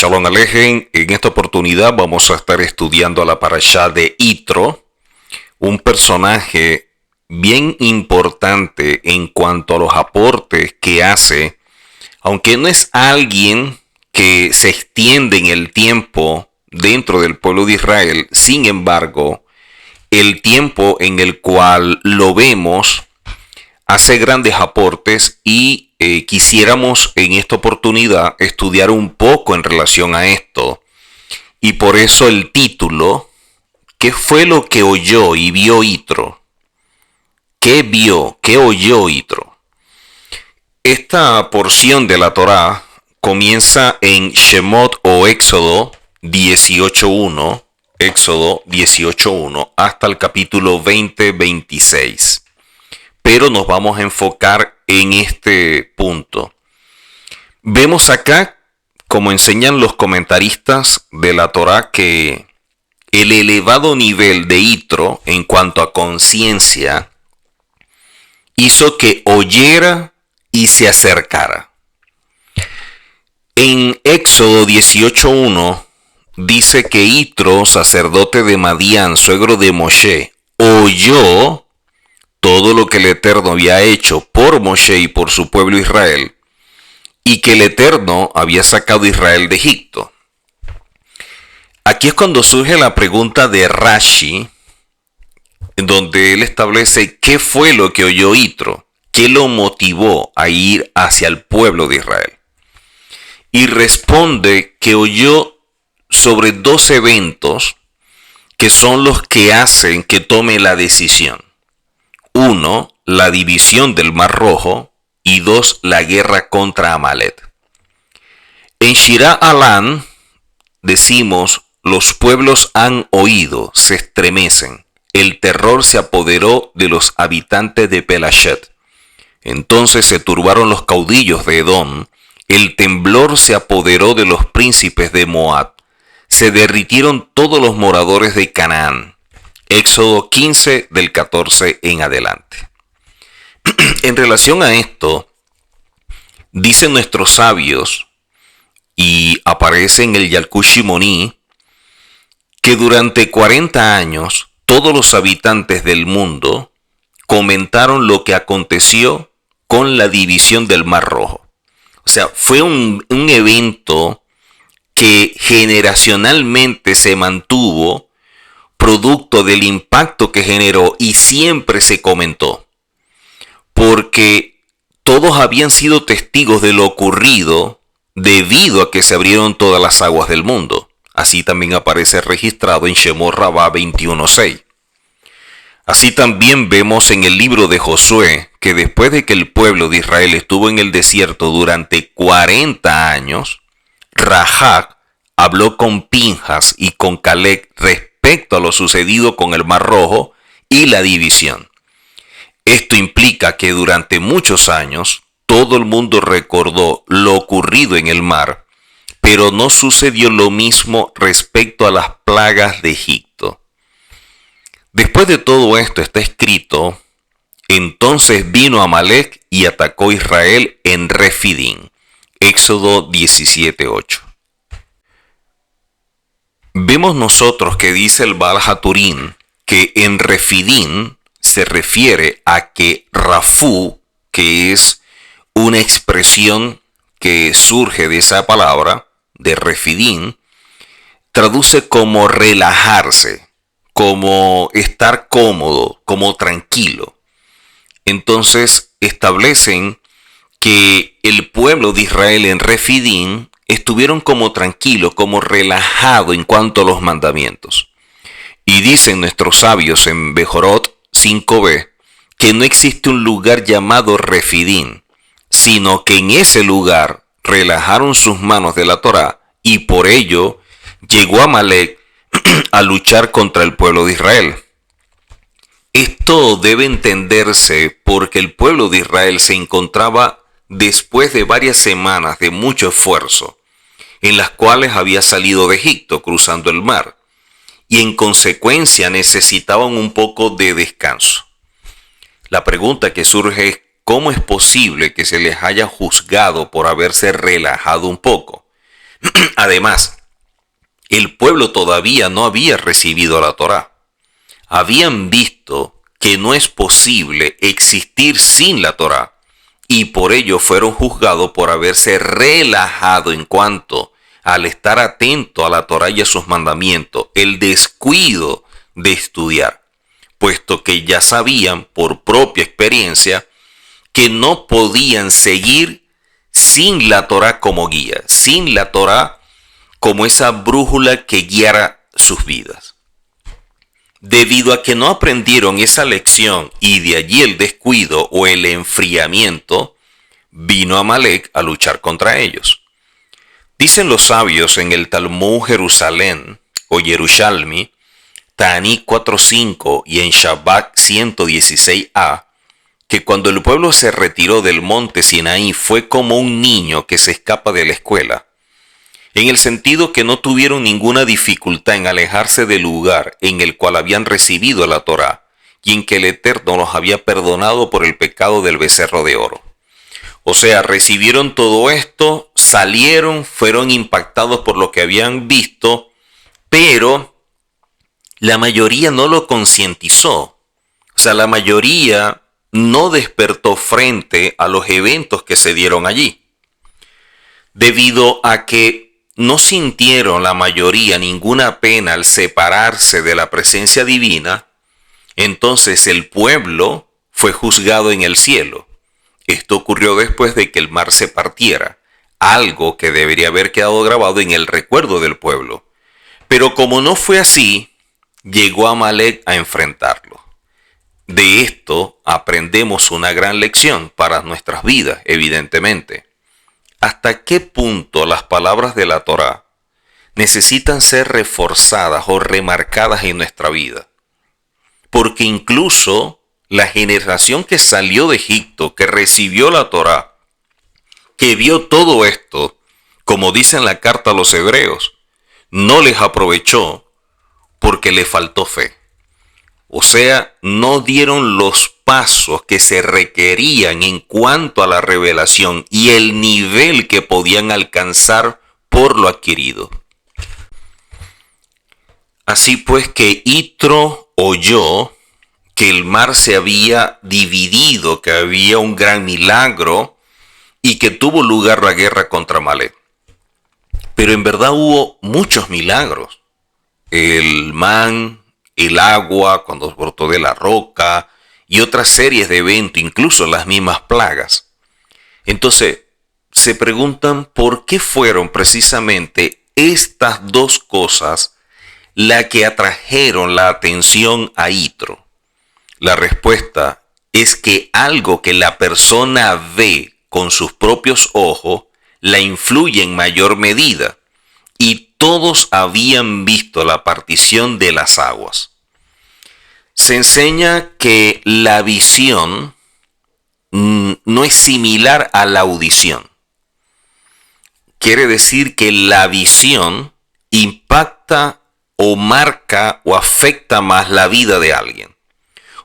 Shalom Alejen, en esta oportunidad vamos a estar estudiando la parashá de Yitro, un personaje bien importante en cuanto a los aportes que hace, aunque no es alguien que se extiende en el tiempo dentro del pueblo de Israel. Sin embargo, el tiempo en el cual lo vemos hace grandes aportes y quisiéramos en esta oportunidad estudiar un poco en relación a esto. Y por eso el título, ¿qué fue lo que oyó y vio Yitro? ¿Qué vio? ¿Qué oyó Yitro? Esta porción de la Torá comienza en Shemot o Éxodo 18.1, Éxodo 18.1 hasta el capítulo 20-26. Pero nos vamos a enfocar en este punto. Vemos acá, como enseñan los comentaristas de la Torá, que el elevado nivel de Yitro en cuanto a conciencia hizo que oyera y se acercara. En Éxodo 18.1 dice que Yitro, sacerdote de Madián, suegro de Moshe, oyó todo lo que el Eterno había hecho por Moshe y por su pueblo Israel, y que el Eterno había sacado a Israel de Egipto. Aquí es cuando surge la pregunta de Rashi, donde él establece qué fue lo que oyó Yitro, qué lo motivó a ir hacia el pueblo de Israel. Y responde que oyó sobre 2 eventos que son los que hacen que tome la decisión. 1, la división del Mar Rojo, y 2, la guerra contra Amalek. En Shirah Alán decimos, los pueblos han oído, se estremecen, el terror se apoderó de los habitantes de Pelashet. Entonces se turbaron los caudillos de Edom, el temblor se apoderó de los príncipes de Moab, se derritieron todos los moradores de Canaán. Éxodo 15 del 14 en adelante. En relación a esto, dicen nuestros sabios, y aparece en el Yalkut Shimoní, que durante 40 años todos los habitantes del mundo comentaron lo que aconteció con la división del Mar Rojo. O sea, fue un evento que generacionalmente se mantuvo, producto del impacto que generó, y siempre se comentó, porque todos habían sido testigos de lo ocurrido debido a que se abrieron todas las aguas del mundo. Así también aparece registrado en Shemot Rabbah 21.6. Así también vemos en el libro de Josué que después de que el pueblo de Israel estuvo en el desierto durante 40 años, Rahab habló con Pinjas y con Caleb respecto a lo sucedido con el Mar Rojo y la división. Esto implica que durante muchos años todo el mundo recordó lo ocurrido en el mar, pero no sucedió lo mismo respecto a las plagas de Egipto. Después de todo esto está escrito, entonces vino Amalek y atacó a Israel en Refidim. Éxodo 17.8. Vemos nosotros que dice el Baal Haturín que en Refidim se refiere a que Rafú, que es una expresión que surge de esa palabra, de Refidim, traduce como relajarse, como estar cómodo, como tranquilo. Entonces establecen que el pueblo de Israel en Refidim estuvieron como tranquilos, como relajados en cuanto a los mandamientos. Y dicen nuestros sabios en Bejorot 5b que no existe un lugar llamado Refidim, sino que en ese lugar relajaron sus manos de la Torá, y por ello llegó Amalek a luchar contra el pueblo de Israel. Esto debe entenderse porque el pueblo de Israel se encontraba después de varias semanas de mucho esfuerzo, en las cuales había salido de Egipto cruzando el mar, y en consecuencia necesitaban un poco de descanso. La pregunta que surge es, ¿cómo es posible que se les haya juzgado por haberse relajado un poco? Además, el pueblo todavía no había recibido la Torá. Habían visto que no es posible existir sin la Torá y por ello fueron juzgados por haberse relajado en cuanto al estar atento a la Torá y a sus mandamientos, el descuido de estudiar, puesto que ya sabían por propia experiencia que no podían seguir sin la Torá como guía, sin la Torá como esa brújula que guiara sus vidas. Debido a que no aprendieron esa lección y de allí el descuido o el enfriamiento, vino Amalek a luchar contra ellos. Dicen los sabios en el Talmud Jerusalén o Yerushalmi, Ta'anit 4.5 y en Shabbat 116a, que cuando el pueblo se retiró del monte Sinaí fue como un niño que se escapa de la escuela, en el sentido que no tuvieron ninguna dificultad en alejarse del lugar en el cual habían recibido la Torá y en que el Eterno los había perdonado por el pecado del becerro de oro. O sea, recibieron todo esto, salieron, fueron impactados por lo que habían visto, pero la mayoría no lo concientizó. O sea, la mayoría no despertó frente a los eventos que se dieron allí. Debido a que no sintieron la mayoría ninguna pena al separarse de la presencia divina, entonces el pueblo fue juzgado en el cielo. Esto ocurrió después de que el mar se partiera, algo que debería haber quedado grabado en el recuerdo del pueblo. Pero como no fue así, llegó Amalek a enfrentarlo. De esto aprendemos una gran lección para nuestras vidas, evidentemente. ¿Hasta qué punto las palabras de la Torá necesitan ser reforzadas o remarcadas en nuestra vida? Porque incluso la generación que salió de Egipto, que recibió la Torá, que vio todo esto, como dice en la carta a los hebreos, no les aprovechó porque le faltó fe. O sea, no dieron los pasos que se requerían en cuanto a la revelación y el nivel que podían alcanzar por lo adquirido. Así pues que Yitro oyó que el mar se había dividido, que había un gran milagro y que tuvo lugar la guerra contra Amalek. Pero en verdad hubo muchos milagros. El man, el agua cuando brotó de la roca y otras series de eventos, incluso las mismas plagas. Entonces, se preguntan por qué fueron precisamente estas dos cosas las que atrajeron la atención a Yitro. La respuesta es que algo que la persona ve con sus propios ojos la influye en mayor medida, y todos habían visto la partición de las aguas. Se enseña que la visión no es similar a la audición. Quiere decir que la visión impacta o marca o afecta más la vida de alguien.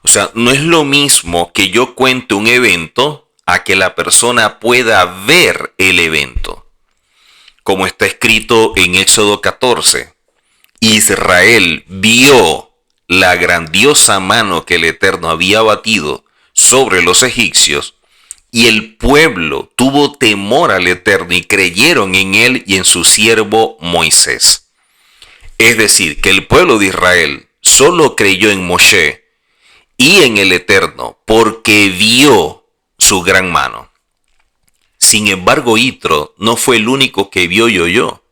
O sea, no es lo mismo que yo cuente un evento a que la persona pueda ver el evento. Como está escrito en Éxodo 14, Israel vio la grandiosa mano que el Eterno había batido sobre los egipcios, y el pueblo tuvo temor al Eterno y creyeron en él y en su siervo Moisés. Es decir, que el pueblo de Israel solo creyó en Moshe y en el Eterno porque vio su gran mano. Sin embargo, Yitro no fue el único que vio y oyó,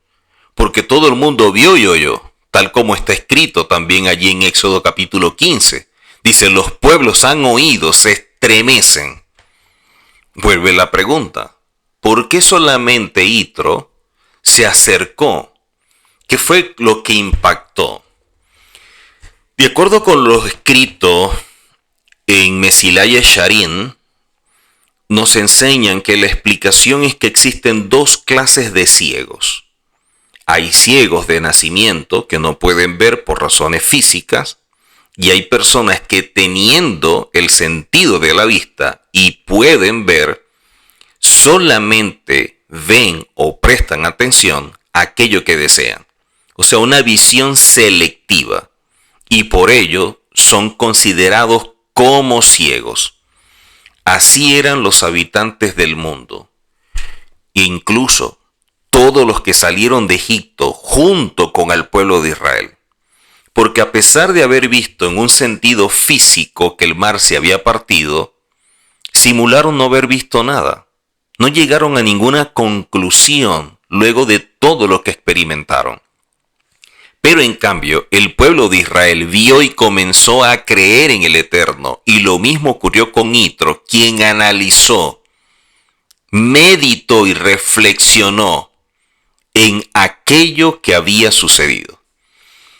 porque todo el mundo vio y oyó, tal como está escrito también allí en Éxodo capítulo 15. Dice, los pueblos han oído, se estremecen. Vuelve la pregunta, ¿por qué solamente Yitro se acercó? ¿Qué fue lo que impactó? De acuerdo con lo escrito en Mesilá Yesharim, nos enseñan que la explicación es que existen dos clases de ciegos. Hay ciegos de nacimiento que no pueden ver por razones físicas, y hay personas que teniendo el sentido de la vista y pueden ver, solamente ven o prestan atención aquello que desean. O sea, una visión selectiva. Y por ello son considerados como ciegos. Así eran los habitantes del mundo. Incluso todos los que salieron de Egipto junto con el pueblo de Israel. Porque a pesar de haber visto en un sentido físico que el mar se había partido, simularon no haber visto nada. No llegaron a ninguna conclusión luego de todo lo que experimentaron. Pero en cambio, el pueblo de Israel vio y comenzó a creer en el Eterno. Y lo mismo ocurrió con Yitro, quien analizó, meditó y reflexionó en aquello que había sucedido.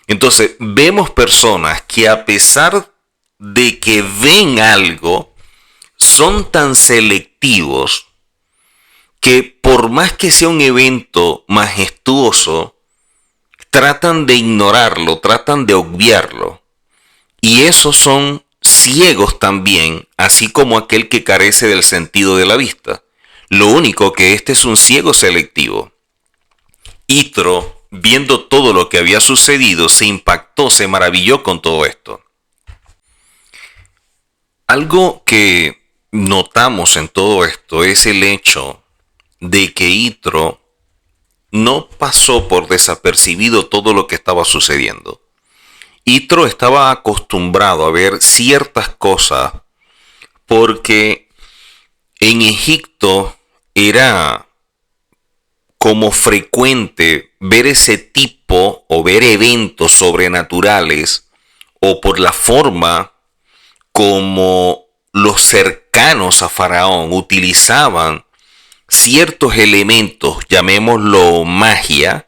Entonces, vemos personas que a pesar de que ven algo, son tan selectivos que por más que sea un evento majestuoso, tratan de ignorarlo, tratan de obviarlo. Y esos son ciegos también, así como aquel que carece del sentido de la vista. Lo único que este es un ciego selectivo. Yitro, viendo todo lo que había sucedido, se impactó, se maravilló con todo esto. Algo que notamos en todo esto es el hecho de que Yitro no pasó por desapercibido todo lo que estaba sucediendo. Yitro estaba acostumbrado a ver ciertas cosas porque en Egipto era como frecuente ver ese tipo o ver eventos sobrenaturales o por la forma como los cercanos a Faraón utilizaban ciertos elementos, llamémoslo magia,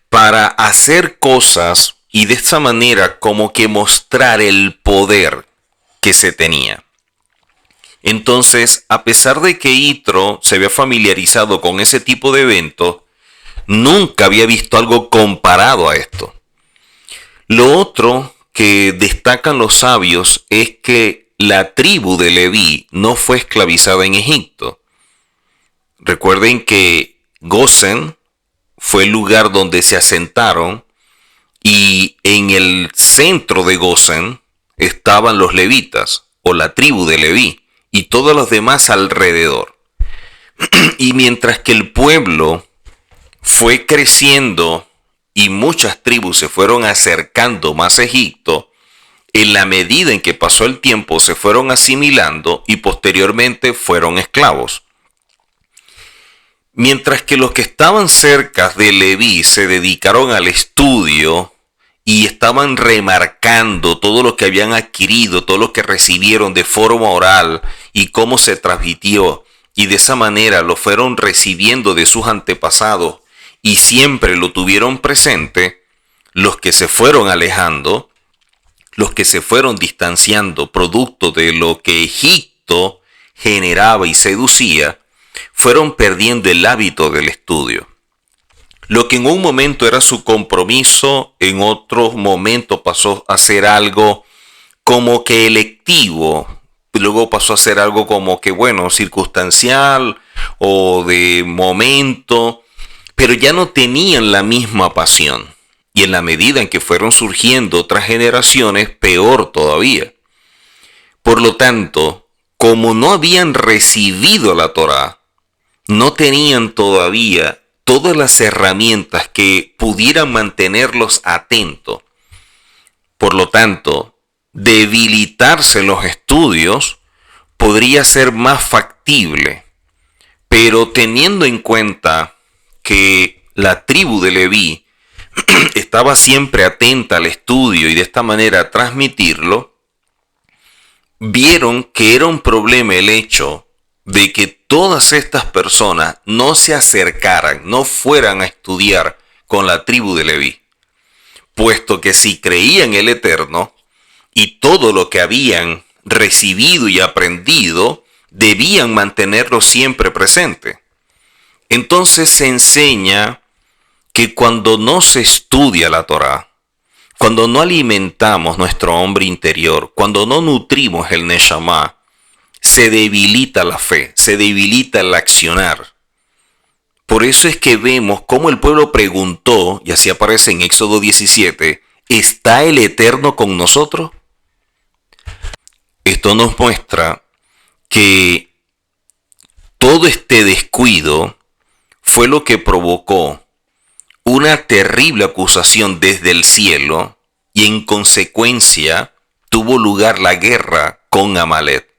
para hacer cosas y de esta manera como que mostrar el poder que se tenía. Entonces, a pesar de que Yitro se había familiarizado con ese tipo de eventos, nunca había visto algo comparado a esto. Lo otro que destacan los sabios es que la tribu de Leví no fue esclavizada en Egipto. Recuerden que Gosén fue el lugar donde se asentaron y en el centro de Gosén estaban los levitas o la tribu de Leví y todos los demás alrededor. Y mientras que el pueblo fue creciendo y muchas tribus se fueron acercando más a Egipto, en la medida en que pasó el tiempo se fueron asimilando y posteriormente fueron esclavos. Mientras que los que estaban cerca de Leví se dedicaron al estudio y estaban remarcando todo lo que habían adquirido, todo lo que recibieron de forma oral y cómo se transmitió, y de esa manera lo fueron recibiendo de sus antepasados y siempre lo tuvieron presente, los que se fueron alejando, los que se fueron distanciando producto de lo que Egipto generaba y seducía, fueron perdiendo el hábito del estudio. Lo que en un momento era su compromiso, en otro momento pasó a ser algo como que electivo, luego pasó a ser algo como que, bueno, circunstancial o de momento, pero ya no tenían la misma pasión. Y en la medida en que fueron surgiendo otras generaciones, peor todavía. Por lo tanto, como no habían recibido la Torá, no tenían todavía todas las herramientas que pudieran mantenerlos atentos. Por lo tanto, debilitarse los estudios podría ser más factible. Pero teniendo en cuenta que la tribu de Leví estaba siempre atenta al estudio y de esta manera transmitirlo, vieron que era un problema el hecho de que todas estas personas no se acercaran, no fueran a estudiar con la tribu de Leví, puesto que si creían el Eterno y todo lo que habían recibido y aprendido, debían mantenerlo siempre presente. Entonces se enseña que cuando no se estudia la Torá, cuando no alimentamos nuestro hombre interior, cuando no nutrimos el Neshama, se debilita la fe, se debilita el accionar. Por eso es que vemos cómo el pueblo preguntó, y así aparece en Éxodo 17, ¿está el Eterno con nosotros? Esto nos muestra que todo este descuido fue lo que provocó una terrible acusación desde el cielo y en consecuencia tuvo lugar la guerra con Amalek.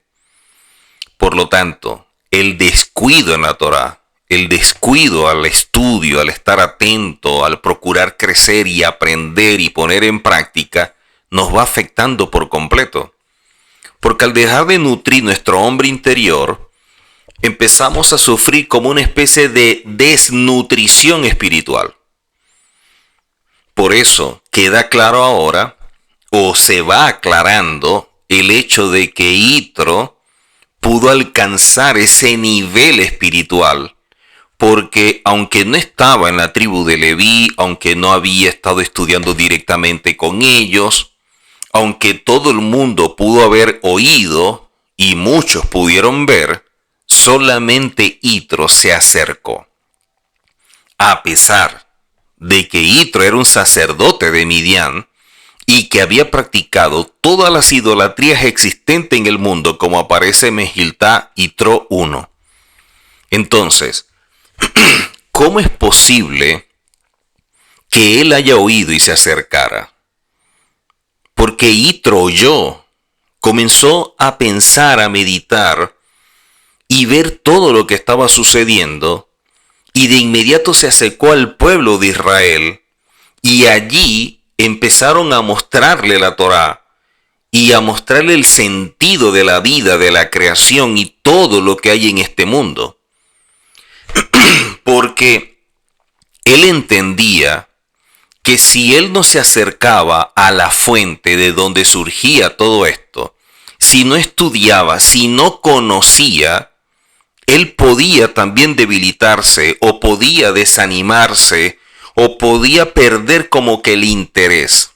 Por lo tanto, el descuido en la Torá, el descuido al estudio, al estar atento, al procurar crecer y aprender y poner en práctica, nos va afectando por completo. Porque al dejar de nutrir nuestro hombre interior, empezamos a sufrir como una especie de desnutrición espiritual. Por eso queda claro ahora, o se va aclarando, el hecho de que Yitro pudo alcanzar ese nivel espiritual, porque aunque no estaba en la tribu de Leví, aunque no había estado estudiando directamente con ellos, aunque todo el mundo pudo haber oído y muchos pudieron ver, solamente Yitro se acercó. A pesar de que Yitro era un sacerdote de Midian y que había practicado todas las idolatrías existentes en el mundo, como aparece en Mejiltá Yitro 1. Entonces, ¿cómo es posible que él haya oído y se acercara? Porque Yitro oyó, comenzó a pensar, a meditar y ver todo lo que estaba sucediendo, y de inmediato se acercó al pueblo de Israel, y allí empezaron a mostrarle la Torá y a mostrarle el sentido de la vida, de la creación y todo lo que hay en este mundo. Porque él entendía que si él no se acercaba a la fuente de donde surgía todo esto, si no estudiaba, si no conocía, él podía también debilitarse o podía desanimarse o podía perder como que el interés.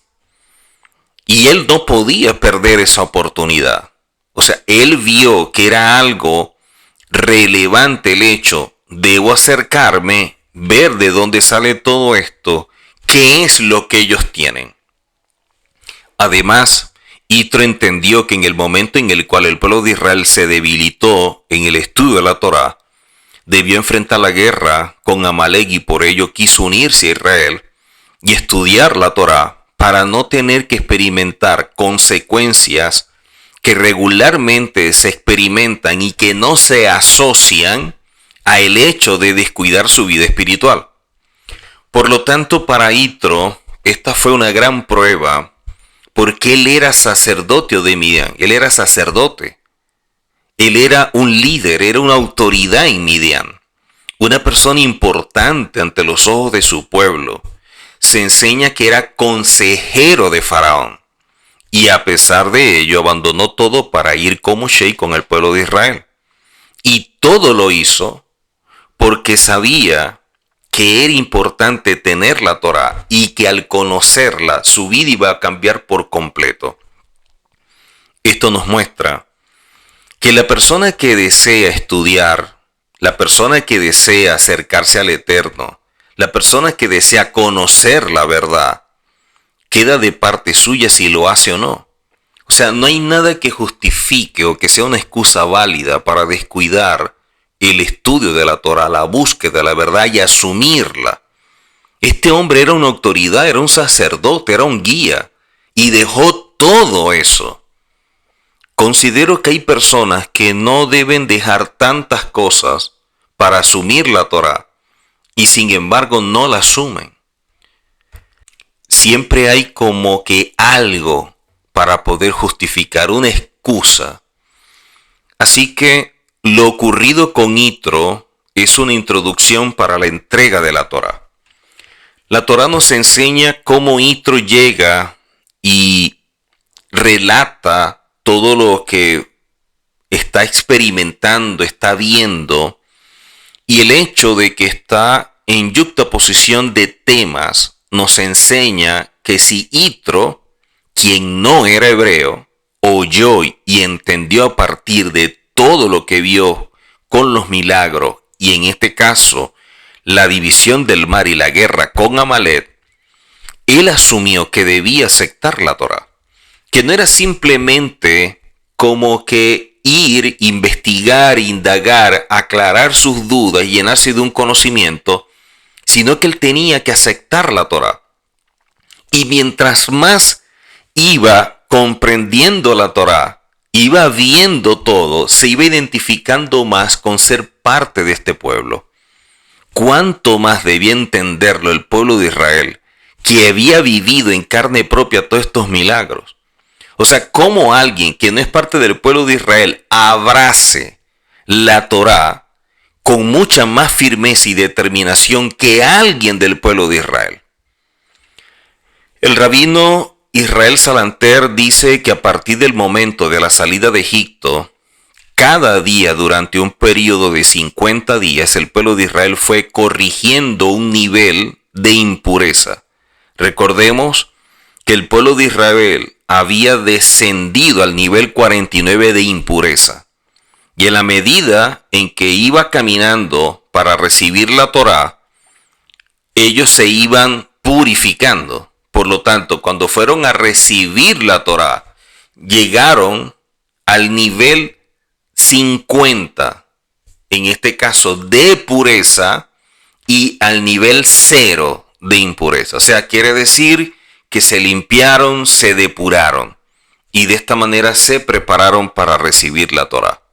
Y él no podía perder esa oportunidad. O sea, él vio que era algo relevante el hecho, debo acercarme, ver de dónde sale todo esto, qué es lo que ellos tienen. Además, Yitro entendió que en el momento en el cual el pueblo de Israel se debilitó en el estudio de la Torá, debió enfrentar la guerra con Amalek y por ello quiso unirse a Israel y estudiar la Torá para no tener que experimentar consecuencias que regularmente se experimentan y que no se asocian a el hecho de descuidar su vida espiritual. Por lo tanto, para Yitro, esta fue una gran prueba porque él era sacerdote de Midian, él era sacerdote. Él era un líder, era una autoridad en Midian, una persona importante ante los ojos de su pueblo. Se enseña que era consejero de Faraón y a pesar de ello abandonó todo para ir con Moshe y con el pueblo de Israel. Y todo lo hizo porque sabía que era importante tener la Torá y que al conocerla su vida iba a cambiar por completo. Esto nos muestra que la persona que desea estudiar, la persona que desea acercarse al Eterno, la persona que desea conocer la verdad, queda de parte suya si lo hace o no. O sea, no hay nada que justifique o que sea una excusa válida para descuidar el estudio de la Torá, la búsqueda de la verdad y asumirla. Este hombre era una autoridad, era un sacerdote, era un guía y dejó todo eso. Considero que hay personas que no deben dejar tantas cosas para asumir la Torá y sin embargo no la asumen. Siempre hay como que algo para poder justificar, una excusa. Así que lo ocurrido con Yitro es una introducción para la entrega de la Torá. La Torá nos enseña cómo Yitro llega y relata todo lo que está experimentando, está viendo, y el hecho de que está en yuxtaposición de temas nos enseña que si Yitro, quien no era hebreo, oyó y entendió a partir de todo lo que vio con los milagros, y en este caso la división del mar y la guerra con Amalek, él asumió que debía aceptar la Torá, que no era simplemente como que ir, investigar, indagar, aclarar sus dudas y llenarse de un conocimiento, sino que él tenía que aceptar la Torá. Y mientras más iba comprendiendo la Torá, iba viendo todo, se iba identificando más con ser parte de este pueblo. ¿Cuánto más debía entenderlo el pueblo de Israel, que había vivido en carne propia todos estos milagros? O sea, ¿cómo alguien que no es parte del pueblo de Israel abrace la Torá con mucha más firmeza y determinación que alguien del pueblo de Israel? El rabino Israel Salanter dice que a partir del momento de la salida de Egipto, cada día durante un periodo de 50 días, el pueblo de Israel fue corrigiendo un nivel de impureza. Recordemos que el pueblo de Israel había descendido al nivel 49 de impureza. Y en la medida en que iba caminando para recibir la Torá, ellos se iban purificando. Por lo tanto, cuando fueron a recibir la Torá, llegaron al nivel 50, en este caso de pureza, y al nivel 0 de impureza. O sea, quiere decir que se limpiaron, se depuraron, y de esta manera se prepararon para recibir la Torá.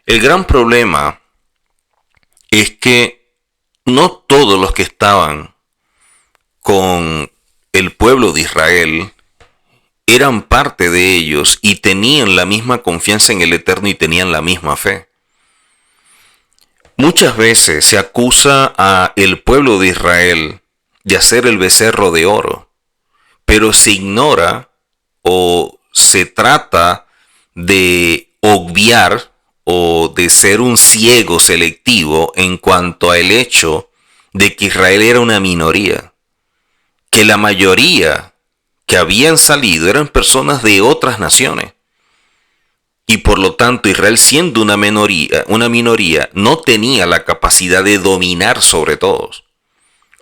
El gran problema es que no todos los que estaban con el pueblo de Israel eran parte de ellos y tenían la misma confianza en el Eterno y tenían la misma fe. Muchas veces se acusa a el pueblo de Israel de hacer el becerro de oro, pero se ignora o se trata de obviar o de ser un ciego selectivo en cuanto al hecho de que Israel era una minoría, que la mayoría que habían salido eran personas de otras naciones. Y por lo tanto Israel, siendo una minoría, no tenía la capacidad de dominar sobre todos.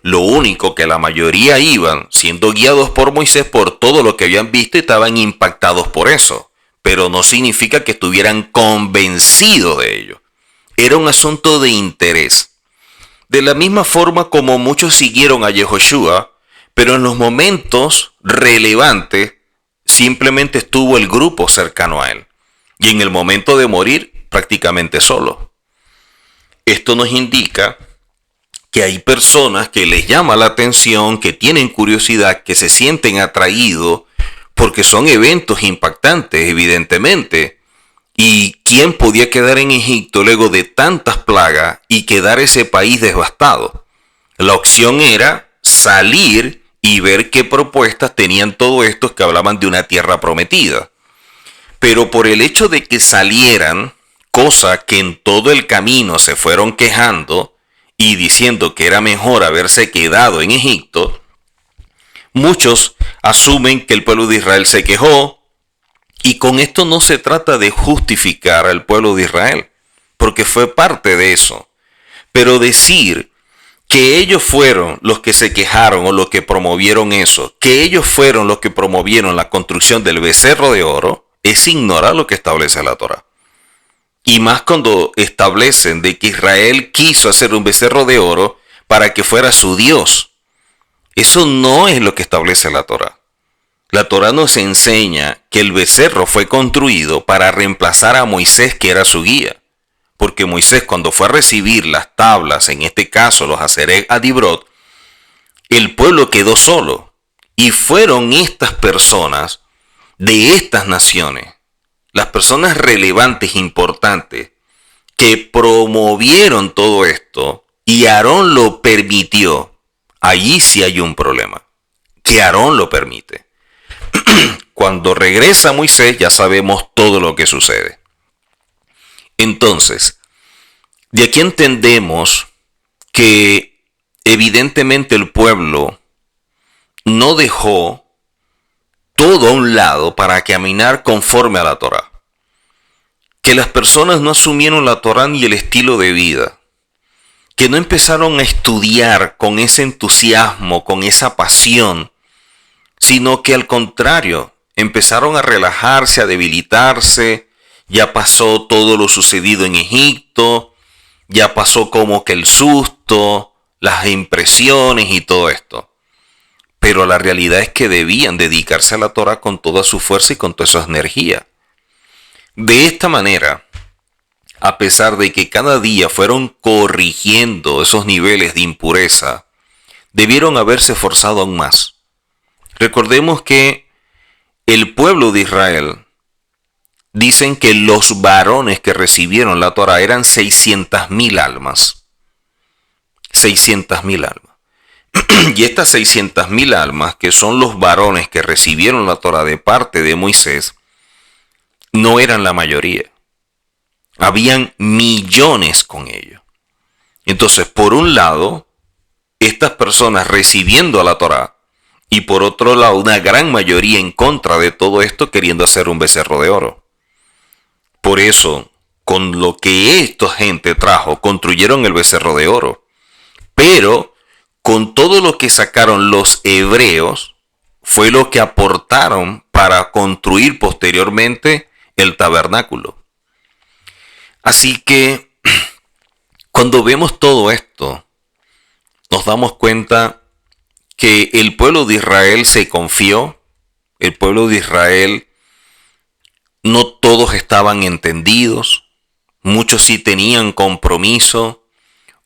Lo único que la mayoría iban, siendo guiados por Moisés por todo lo que habían visto, y estaban impactados por eso. Pero no significa que estuvieran convencidos de ello. Era un asunto de interés. De la misma forma como muchos siguieron a Yehoshua, pero en los momentos relevantes simplemente estuvo el grupo cercano a él. Y en el momento de morir, prácticamente solo. Esto nos indica que hay personas que les llama la atención, que tienen curiosidad, que se sienten atraídos, porque son eventos impactantes, evidentemente. ¿Y quién podía quedar en Egipto luego de tantas plagas y quedar ese país devastado? La opción era salir y ver qué propuestas tenían todos estos que hablaban de una tierra prometida. Pero por el hecho de que salieran, cosa que en todo el camino se fueron quejando y diciendo que era mejor haberse quedado en Egipto, muchos asumen que el pueblo de Israel se quejó, y con esto no se trata de justificar al pueblo de Israel, porque fue parte de eso. Pero decir que ellos fueron los que se quejaron o los que promovieron eso, que ellos fueron los que promovieron la construcción del becerro de oro, es ignorar lo que establece la Torá. Y más cuando establecen de que Israel quiso hacer un becerro de oro para que fuera su Dios. Eso no es lo que establece la Torá. La Torá nos enseña que el becerro fue construido para reemplazar a Moisés, que era su guía. Porque Moisés, cuando fue a recibir las tablas, en este caso los Hasereg Adibrot, el pueblo quedó solo. Y fueron estas personas de estas naciones, las personas relevantes, importantes, que promovieron todo esto, y Aarón lo permitió. Allí sí hay un problema, que Aarón lo permite. Cuando regresa Moisés ya sabemos todo lo que sucede. Entonces, de aquí entendemos que evidentemente el pueblo no dejó todo a un lado para caminar conforme a la Torá. Que las personas no asumieron la Torá ni el estilo de vida. que no empezaron a estudiar con ese entusiasmo, con esa pasión, sino que al contrario, empezaron a relajarse, a debilitarse. Ya pasó todo lo sucedido en Egipto, ya pasó como que el susto, las impresiones y todo esto. Pero la realidad es que debían dedicarse a la Torah con toda su fuerza y con toda su energía. De esta manera, a pesar de que cada día fueron corrigiendo esos niveles de impureza, debieron haberse esforzado aún más. Recordemos que el pueblo de Israel, dicen que los varones que recibieron la Torah eran 600.000 almas. 600.000 almas. Y estas 600.000 almas, que son los varones que recibieron la Torah de parte de Moisés, no eran la mayoría. Habían millones con ellos. Entonces, por un lado, estas personas recibiendo la Torah, y por otro lado, una gran mayoría en contra de todo esto, queriendo hacer un becerro de oro. Por eso, con lo que esta gente trajo, construyeron el becerro de oro. Pero, con todo lo que sacaron los hebreos, fue lo que aportaron para construir posteriormente el tabernáculo. Así que, cuando vemos todo esto, nos damos cuenta que el pueblo de Israel se confió. El pueblo de Israel, no todos estaban entendidos. Muchos sí tenían compromiso,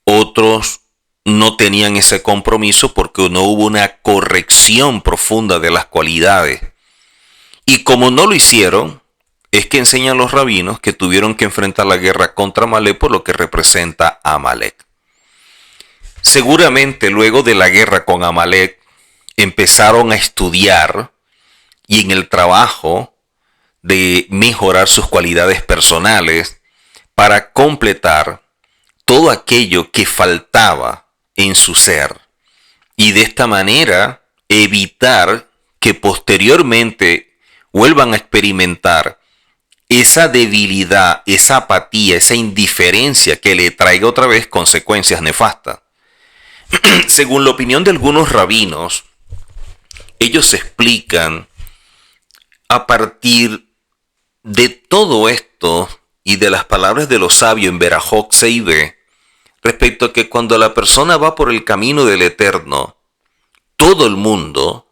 otros no tenían ese compromiso porque no hubo una corrección profunda de las cualidades. Y como no lo hicieron, es que enseñan los rabinos que tuvieron que enfrentar la guerra contra Amalek por lo que representa Amalek. Seguramente luego de la guerra con Amalek empezaron a estudiar y en el trabajo de mejorar sus cualidades personales para completar todo aquello que faltaba en su ser y de esta manera evitar que posteriormente vuelvan a experimentar esa debilidad, esa apatía, esa indiferencia que le traiga otra vez consecuencias nefastas. Según la opinión de algunos rabinos, ellos explican a partir de todo esto y de las palabras de los sabios en Berajot 6b, respecto a que cuando la persona va por el camino del Eterno, todo el mundo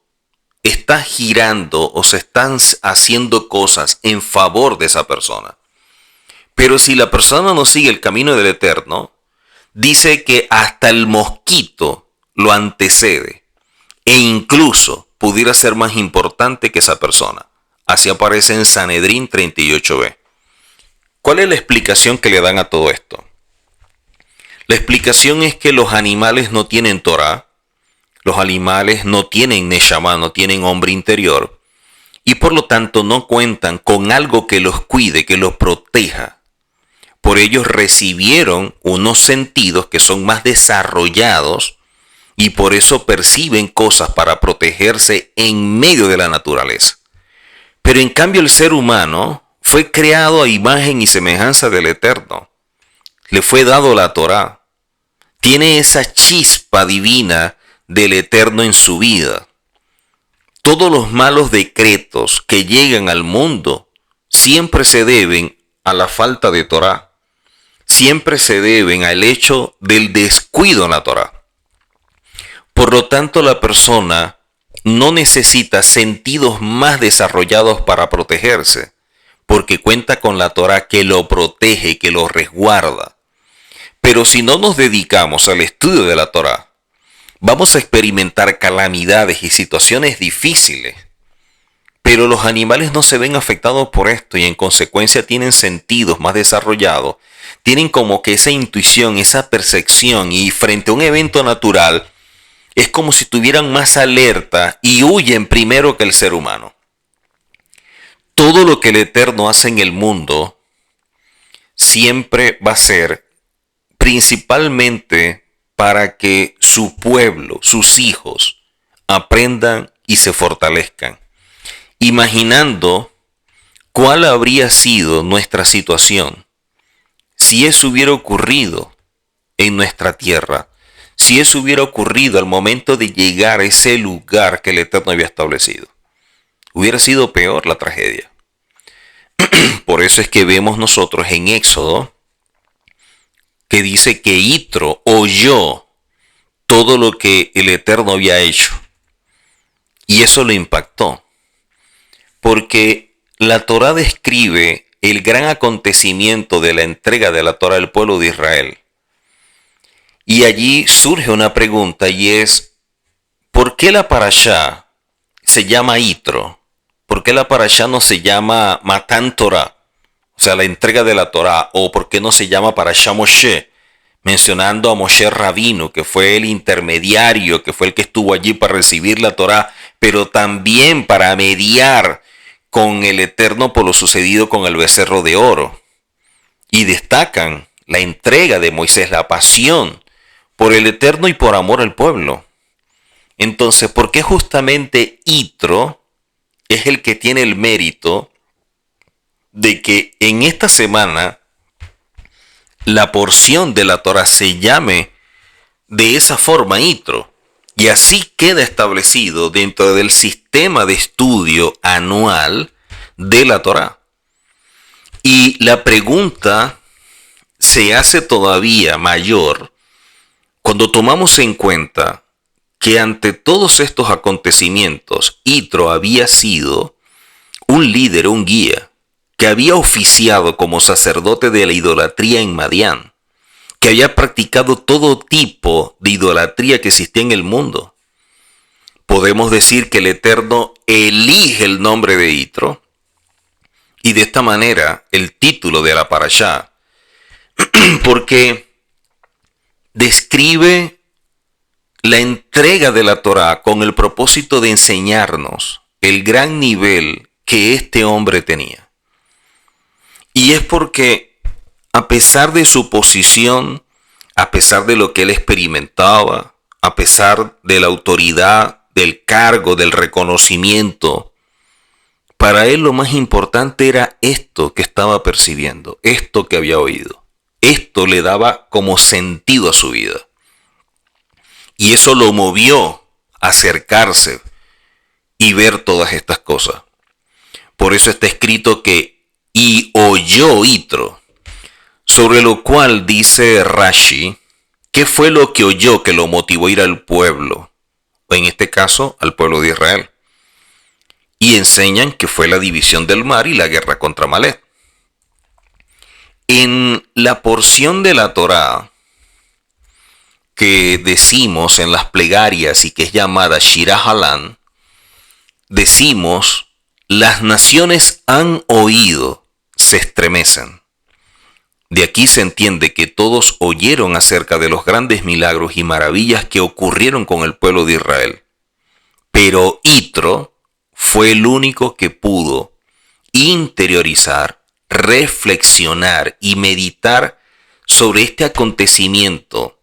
está girando o se están haciendo cosas en favor de esa persona. Pero si la persona no sigue el camino del Eterno, dice que hasta el mosquito lo antecede e incluso pudiera ser más importante que esa persona. Así aparece en Sanedrín 38b. ¿Cuál es la explicación que le dan a todo esto? La explicación es que los animales no tienen Torah, los animales no tienen Neshama, no tienen hombre interior, y por lo tanto no cuentan con algo que los cuide, que los proteja. Por ellos recibieron unos sentidos que son más desarrollados y por eso perciben cosas para protegerse en medio de la naturaleza. Pero en cambio el ser humano fue creado a imagen y semejanza del Eterno. Le fue dado la Torá. Tiene esa chispa divina del Eterno en su vida. Todos los malos decretos que llegan al mundo siempre se deben a la falta de Torá. Siempre se deben al hecho del descuido en la Torá. Por lo tanto, la persona no necesita sentidos más desarrollados para protegerse, porque cuenta con la Torá que lo protege, que lo resguarda. Pero si no nos dedicamos al estudio de la Torá, vamos a experimentar calamidades y situaciones difíciles. Pero los animales no se ven afectados por esto y en consecuencia tienen sentidos más desarrollados, tienen como que esa intuición, esa percepción y frente a un evento natural es como si tuvieran más alerta y huyen primero que el ser humano. Todo lo que el Eterno hace en el mundo siempre va a ser principalmente para que su pueblo, sus hijos, aprendan y se fortalezcan. Imaginando cuál habría sido nuestra situación si eso hubiera ocurrido en nuestra tierra si eso hubiera ocurrido al momento de llegar a ese lugar que el Eterno había establecido. Hubiera sido peor la tragedia. Por eso es que vemos nosotros en Éxodo que dice que Yitro oyó todo lo que el Eterno había hecho. Y eso lo impactó. Porque la Torá describe el gran acontecimiento de la entrega de la Torá al pueblo de Israel. Y allí surge una pregunta y es, ¿por qué la parashá se llama Yitro? ¿Por qué la parashá no se llama Matan Torah? O sea, la entrega de la Torá. ¿O por qué no se llama parashá Moshe? Mencionando a Moshe Rabino, que fue el intermediario, que fue el que estuvo allí para recibir la Torá, pero también para mediar con el Eterno por lo sucedido con el becerro de oro. Y destacan la entrega de Moisés, la pasión por el Eterno y por amor al pueblo. Entonces, ¿por qué justamente Yitro es el que tiene el mérito de que en esta semana la porción de la Torá se llame de esa forma Yitro? Y así queda establecido dentro del sistema de estudio anual de la Torá. Y la pregunta se hace todavía mayor cuando tomamos en cuenta que ante todos estos acontecimientos, Yitro había sido un líder, un guía, que había oficiado como sacerdote de la idolatría en Madián, que había practicado todo tipo de idolatría que existía en el mundo. Podemos decir que el Eterno elige el nombre de Yitro, y de esta manera el título de la parashá, porque describe la entrega de la Torá con el propósito de enseñarnos el gran nivel que este hombre tenía. Y es porque a pesar de su posición, a pesar de lo que él experimentaba, a pesar de la autoridad, del cargo, del reconocimiento, para él lo más importante era esto que estaba percibiendo, esto que había oído. Esto le daba como sentido a su vida. Y eso lo movió a acercarse y ver todas estas cosas. Por eso está escrito que y oyó Yitro, sobre lo cual dice Rashi, ¿qué fue lo que oyó que lo motivó a ir al pueblo? O en este caso, al pueblo de Israel. Y enseñan que fue la división del mar y la guerra contra Amalek. En la porción de la Torá que decimos en las plegarias y que es llamada Shirah Halán, decimos, las naciones han oído, se estremecen. De aquí se entiende que todos oyeron acerca de los grandes milagros y maravillas que ocurrieron con el pueblo de Israel. Pero Yitro fue el único que pudo interiorizar, reflexionar y meditar sobre este acontecimiento.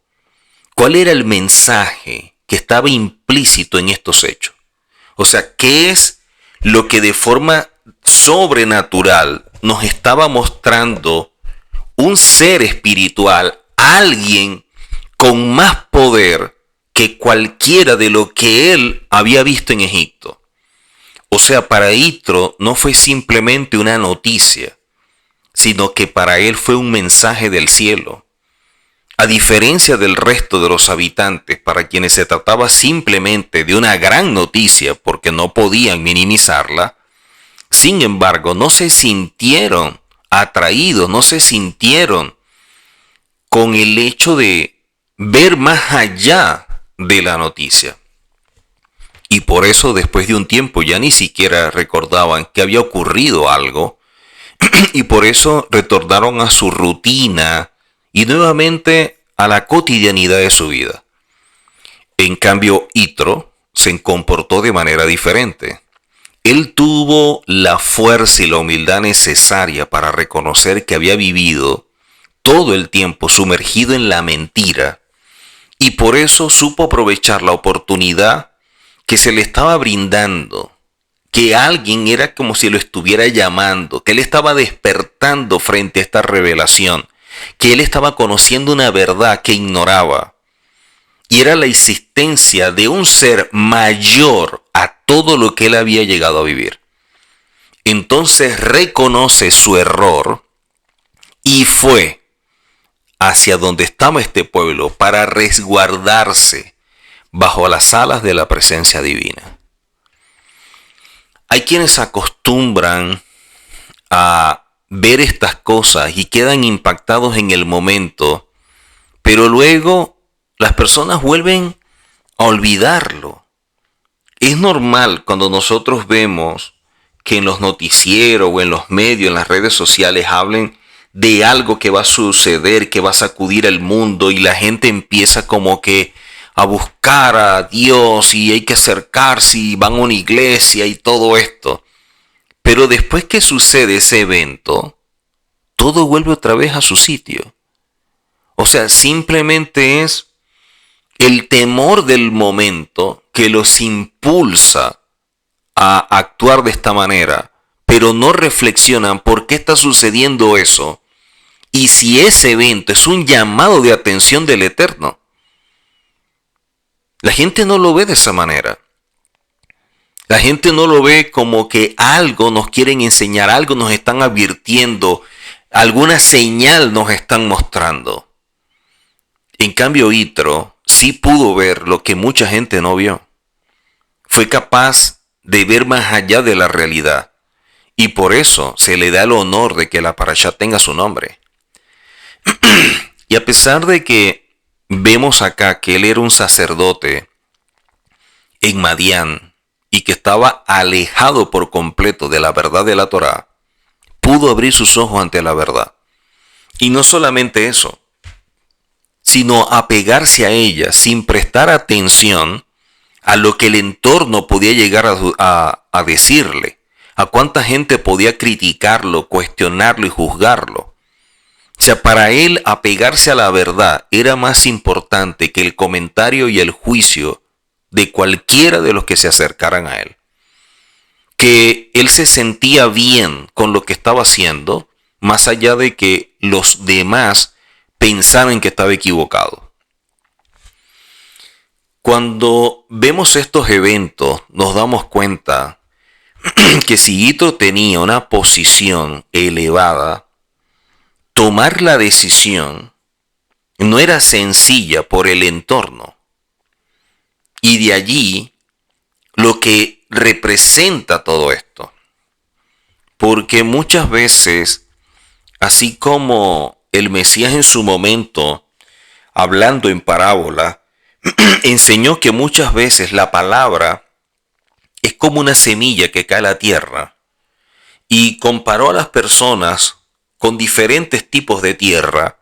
¿Cuál era el mensaje que estaba implícito en estos hechos? O sea, ¿qué es lo que de forma sobrenatural nos estaba mostrando un ser espiritual, alguien con más poder que cualquiera de lo que él había visto en Egipto? O sea, para Yitro no fue simplemente una noticia, sino que para él fue un mensaje del cielo. A diferencia del resto de los habitantes, para quienes se trataba simplemente de una gran noticia porque no podían minimizarla, sin embargo, no se sintieron atraídos, no se sintieron con el hecho de ver más allá de la noticia. Y por eso después de un tiempo ya ni siquiera recordaban que había ocurrido algo. Y por eso retornaron a su rutina y nuevamente a la cotidianidad de su vida. En cambio, Yitro se comportó de manera diferente. Él tuvo la fuerza y la humildad necesaria para reconocer que había vivido todo el tiempo sumergido en la mentira y por eso supo aprovechar la oportunidad que se le estaba brindando, que alguien era como si lo estuviera llamando, que él estaba despertando frente a esta revelación que él estaba conociendo una verdad que ignoraba, y era la existencia de un ser mayor a todo lo que él había llegado a vivir. Entonces reconoce su error y fue hacia donde estaba este pueblo para resguardarse bajo las alas de la presencia divina. Hay quienes acostumbran a ver estas cosas y quedan impactados en el momento, pero luego las personas vuelven a olvidarlo. Es normal cuando nosotros vemos que en los noticieros o en los medios, en las redes sociales, hablen de algo que va a suceder, que va a sacudir el mundo, y la gente empieza como que a buscar a Dios y hay que acercarse y van a una iglesia y todo esto. Pero después que sucede ese evento, todo vuelve otra vez a su sitio. O sea, simplemente es el temor del momento que los impulsa a actuar de esta manera, pero no reflexionan por qué está sucediendo eso y si ese evento es un llamado de atención del Eterno. La gente no lo ve de esa manera. La gente no lo ve como que algo nos quieren enseñar, algo nos están advirtiendo, alguna señal nos están mostrando. En cambio, Yitro sí pudo ver lo que mucha gente no vio. Fue capaz de ver más allá de la realidad. Y por eso se le da el honor de que la parashá tenga su nombre. Y a pesar de que vemos acá que él era un sacerdote en Madián y que estaba alejado por completo de la verdad de la Torá, pudo abrir sus ojos ante la verdad. Y no solamente eso, sino apegarse a ella sin prestar atención a lo que el entorno podía llegar a decirle, a cuánta gente podía criticarlo, cuestionarlo y juzgarlo. O sea, para él apegarse a la verdad era más importante que el comentario y el juicio de cualquiera de los que se acercaran a él. Que él se sentía bien con lo que estaba haciendo, más allá de que los demás pensaran que estaba equivocado. Cuando vemos estos eventos, nos damos cuenta que si Yitro tenía una posición elevada, tomar la decisión no era sencilla por el entorno. Y de allí lo que representa todo esto. Porque muchas veces, así como el Mesías en su momento, hablando en parábola, enseñó que muchas veces la palabra es como una semilla que cae a la tierra, y comparó a las personas con diferentes tipos de tierra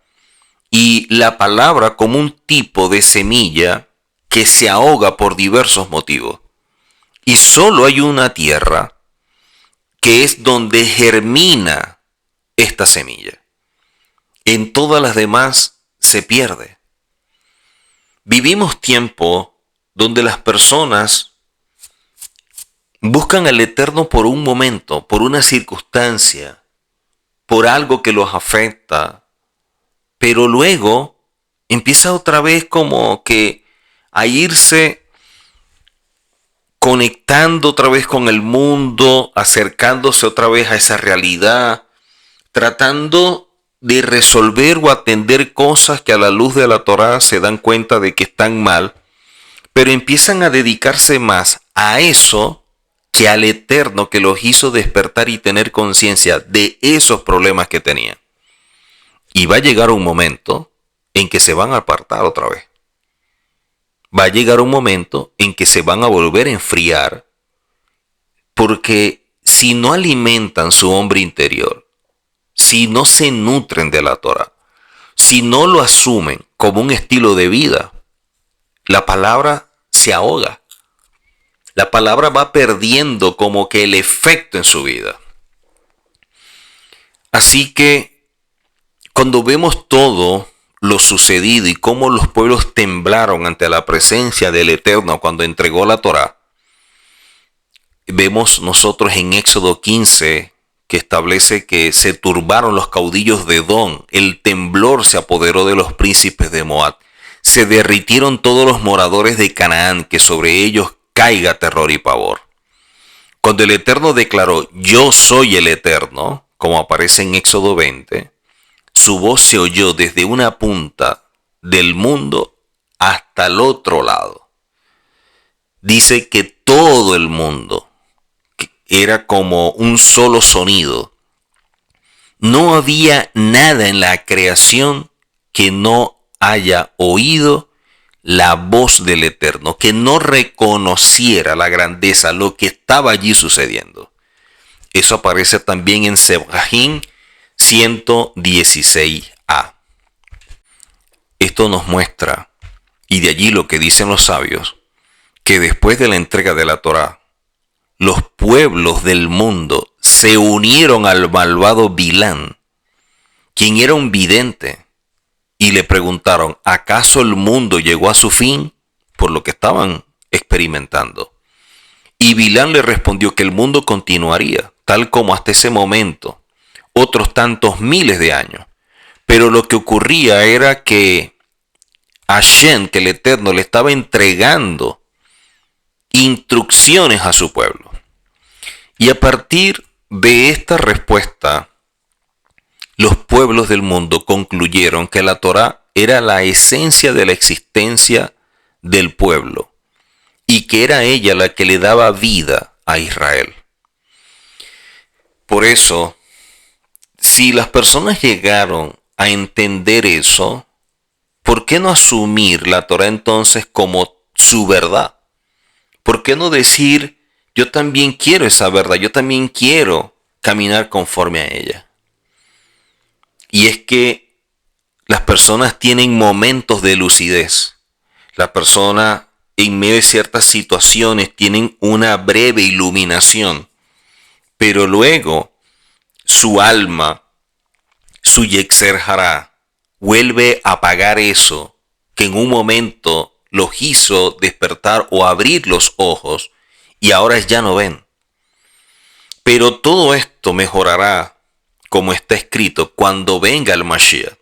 y la palabra como un tipo de semilla que se ahoga por diversos motivos. Y solo hay una tierra que es donde germina esta semilla. En todas las demás se pierde. Vivimos tiempo donde las personas buscan al Eterno por un momento, por una circunstancia, por algo que los afecta, pero luego empieza otra vez como que a irse conectando otra vez con el mundo, acercándose otra vez a esa realidad, tratando de resolver o atender cosas que a la luz de la Torá se dan cuenta de que están mal, pero empiezan a dedicarse más a eso que al Eterno que los hizo despertar y tener conciencia de esos problemas que tenían. Y va a llegar un momento en que se van a apartar otra vez. Va a llegar un momento en que se van a volver a enfriar, porque si no alimentan su hombre interior, si no se nutren de la Torá, si no lo asumen como un estilo de vida, la palabra se ahoga. La palabra va perdiendo como que el efecto en su vida. Así que cuando vemos todo lo sucedido y cómo los pueblos temblaron ante la presencia del Eterno cuando entregó la Torá, vemos nosotros en Éxodo 15 que establece que se turbaron los caudillos de Edom, el temblor se apoderó de los príncipes de Moab, se derritieron todos los moradores de Canaán, que sobre ellos caiga terror y pavor. Cuando el Eterno declaró, yo soy el Eterno, como aparece en Éxodo 20, su voz se oyó desde una punta del mundo hasta el otro lado. Dice que todo el mundo era como un solo sonido. No había nada en la creación que no haya oído la voz del Eterno, que no reconociera la grandeza, lo que estaba allí sucediendo. Eso aparece también en Sebrahim 116a. Esto nos muestra, y de allí lo que dicen los sabios, que después de la entrega de la Torá, los pueblos del mundo se unieron al malvado Bilán, quien era un vidente, y le preguntaron, ¿acaso el mundo llegó a su fin? Por lo que estaban experimentando. Y Bilán le respondió que el mundo continuaría, tal como hasta ese momento, otros tantos miles de años. Pero lo que ocurría era que Hashem, que el Eterno, le estaba entregando instrucciones a su pueblo. Y a partir de esta respuesta, los pueblos del mundo concluyeron que la Torá era la esencia de la existencia del pueblo y que era ella la que le daba vida a Israel. Por eso, si las personas llegaron a entender eso, ¿por qué no asumir la Torá entonces como su verdad? ¿Por qué no decir, yo también quiero esa verdad, yo también quiero caminar conforme a ella? Y es que las personas tienen momentos de lucidez. La persona en medio de ciertas situaciones tienen una breve iluminación, pero luego su alma, su Yetzer Hará, vuelve a apagar eso que en un momento los hizo despertar o abrir los ojos y ahora ya no ven. Pero todo esto mejorará, como está escrito, cuando venga el Mashiach,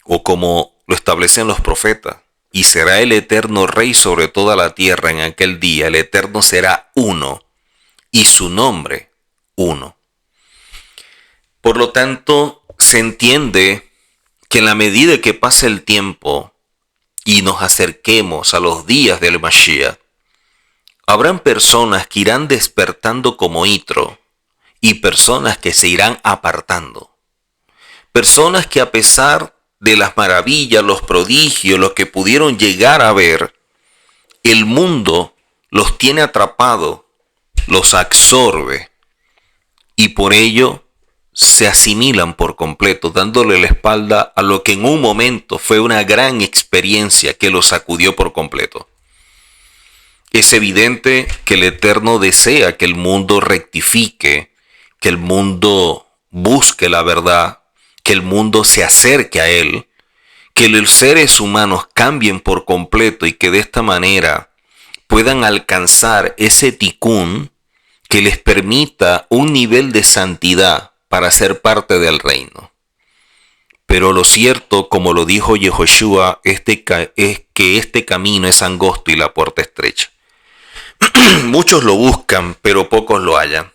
o como lo establecen los profetas, y será el eterno Rey sobre toda la tierra en aquel día. El Eterno será uno, y su nombre uno. Por lo tanto, se entiende que en la medida que pase el tiempo y nos acerquemos a los días del Mashiach, habrán personas que irán despertando como Yitro, y personas que se irán apartando. Personas que a pesar de las maravillas, los prodigios, lo que pudieron llegar a ver, el mundo los tiene atrapados, los absorbe, y por ello se asimilan por completo, dándole la espalda a lo que en un momento fue una gran experiencia que los sacudió por completo. Es evidente que el Eterno desea que el mundo rectifique, que el mundo busque la verdad, que el mundo se acerque a Él, que los seres humanos cambien por completo y que de esta manera puedan alcanzar ese tikkun que les permita un nivel de santidad para ser parte del reino. Pero lo cierto, como lo dijo Yehoshua, es que este camino es angosto y la puerta estrecha. Muchos lo buscan, pero pocos lo hallan.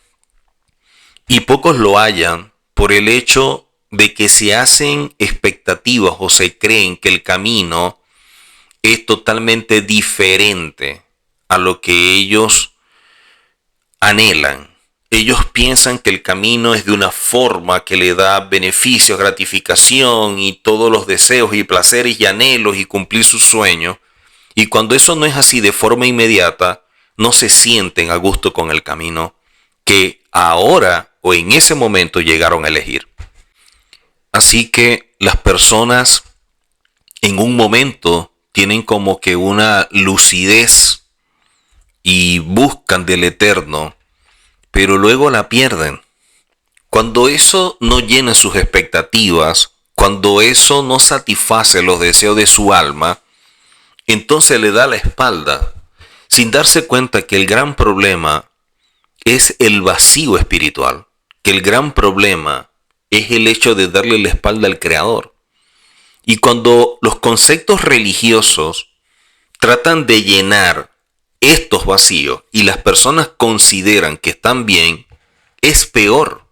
Y pocos lo hallan por el hecho de que se hacen expectativas o se creen que el camino es totalmente diferente a lo que ellos anhelan. Ellos piensan que el camino es de una forma que le da beneficios, gratificación y todos los deseos y placeres y anhelos y cumplir sus sueños. Y cuando eso no es así de forma inmediata, no se sienten a gusto con el camino que ahora o en ese momento llegaron a elegir. Así que las personas en un momento tienen como que una lucidez y buscan del Eterno, pero luego la pierden. Cuando eso no llena sus expectativas, cuando eso no satisface los deseos de su alma, entonces le da la espalda, sin darse cuenta que el gran problema es el vacío espiritual, que el gran problema es el hecho de darle la espalda al Creador. Y cuando los conceptos religiosos tratan de llenar estos vacíos y las personas consideran que están bien, es peor.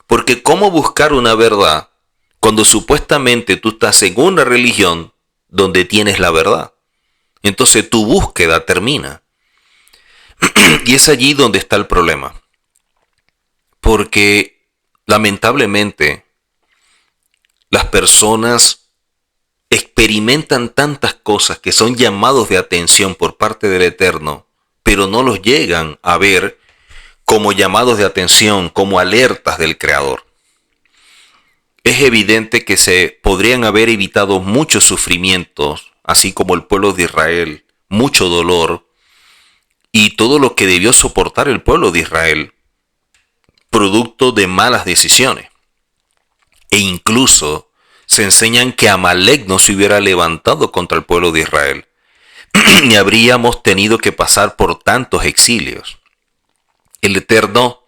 Porque ¿cómo buscar una verdad cuando supuestamente tú estás en una religión donde tienes la verdad? Entonces tu búsqueda termina. Y es allí donde está el problema. Porque lamentablemente las personas experimentan tantas cosas que son llamados de atención por parte del Eterno, pero no los llegan a ver como llamados de atención, como alertas del Creador. Es evidente que se podrían haber evitado muchos sufrimientos, así como el pueblo de Israel, mucho dolor y todo lo que debió soportar el pueblo de Israel, producto de malas decisiones. E incluso se enseñan que Amalek no se hubiera levantado contra el pueblo de Israel, ni habríamos tenido que pasar por tantos exilios. El Eterno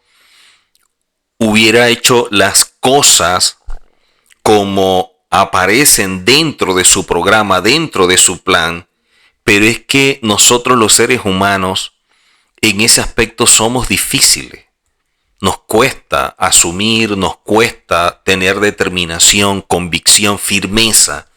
hubiera hecho las cosas como aparecen dentro de su programa, dentro de su plan, pero es que nosotros los seres humanos en ese aspecto somos difíciles. Nos cuesta asumir, nos cuesta tener determinación, convicción, firmeza.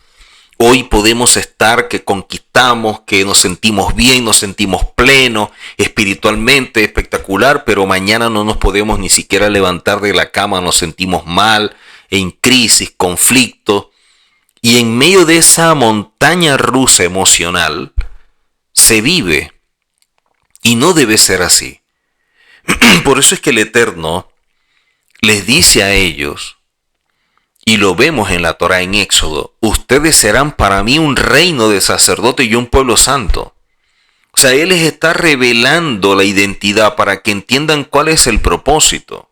Hoy podemos estar que conquistamos, que nos sentimos bien, nos sentimos plenos, espiritualmente espectacular, pero mañana no nos podemos ni siquiera levantar de la cama, nos sentimos mal, en crisis, conflicto. Y en medio de esa montaña rusa emocional se vive. Y no debe ser así. Por eso es que el Eterno les dice a ellos, y lo vemos en la Torá en Éxodo, ustedes serán para mí un reino de sacerdotes y un pueblo santo. O sea, Él les está revelando la identidad para que entiendan cuál es el propósito.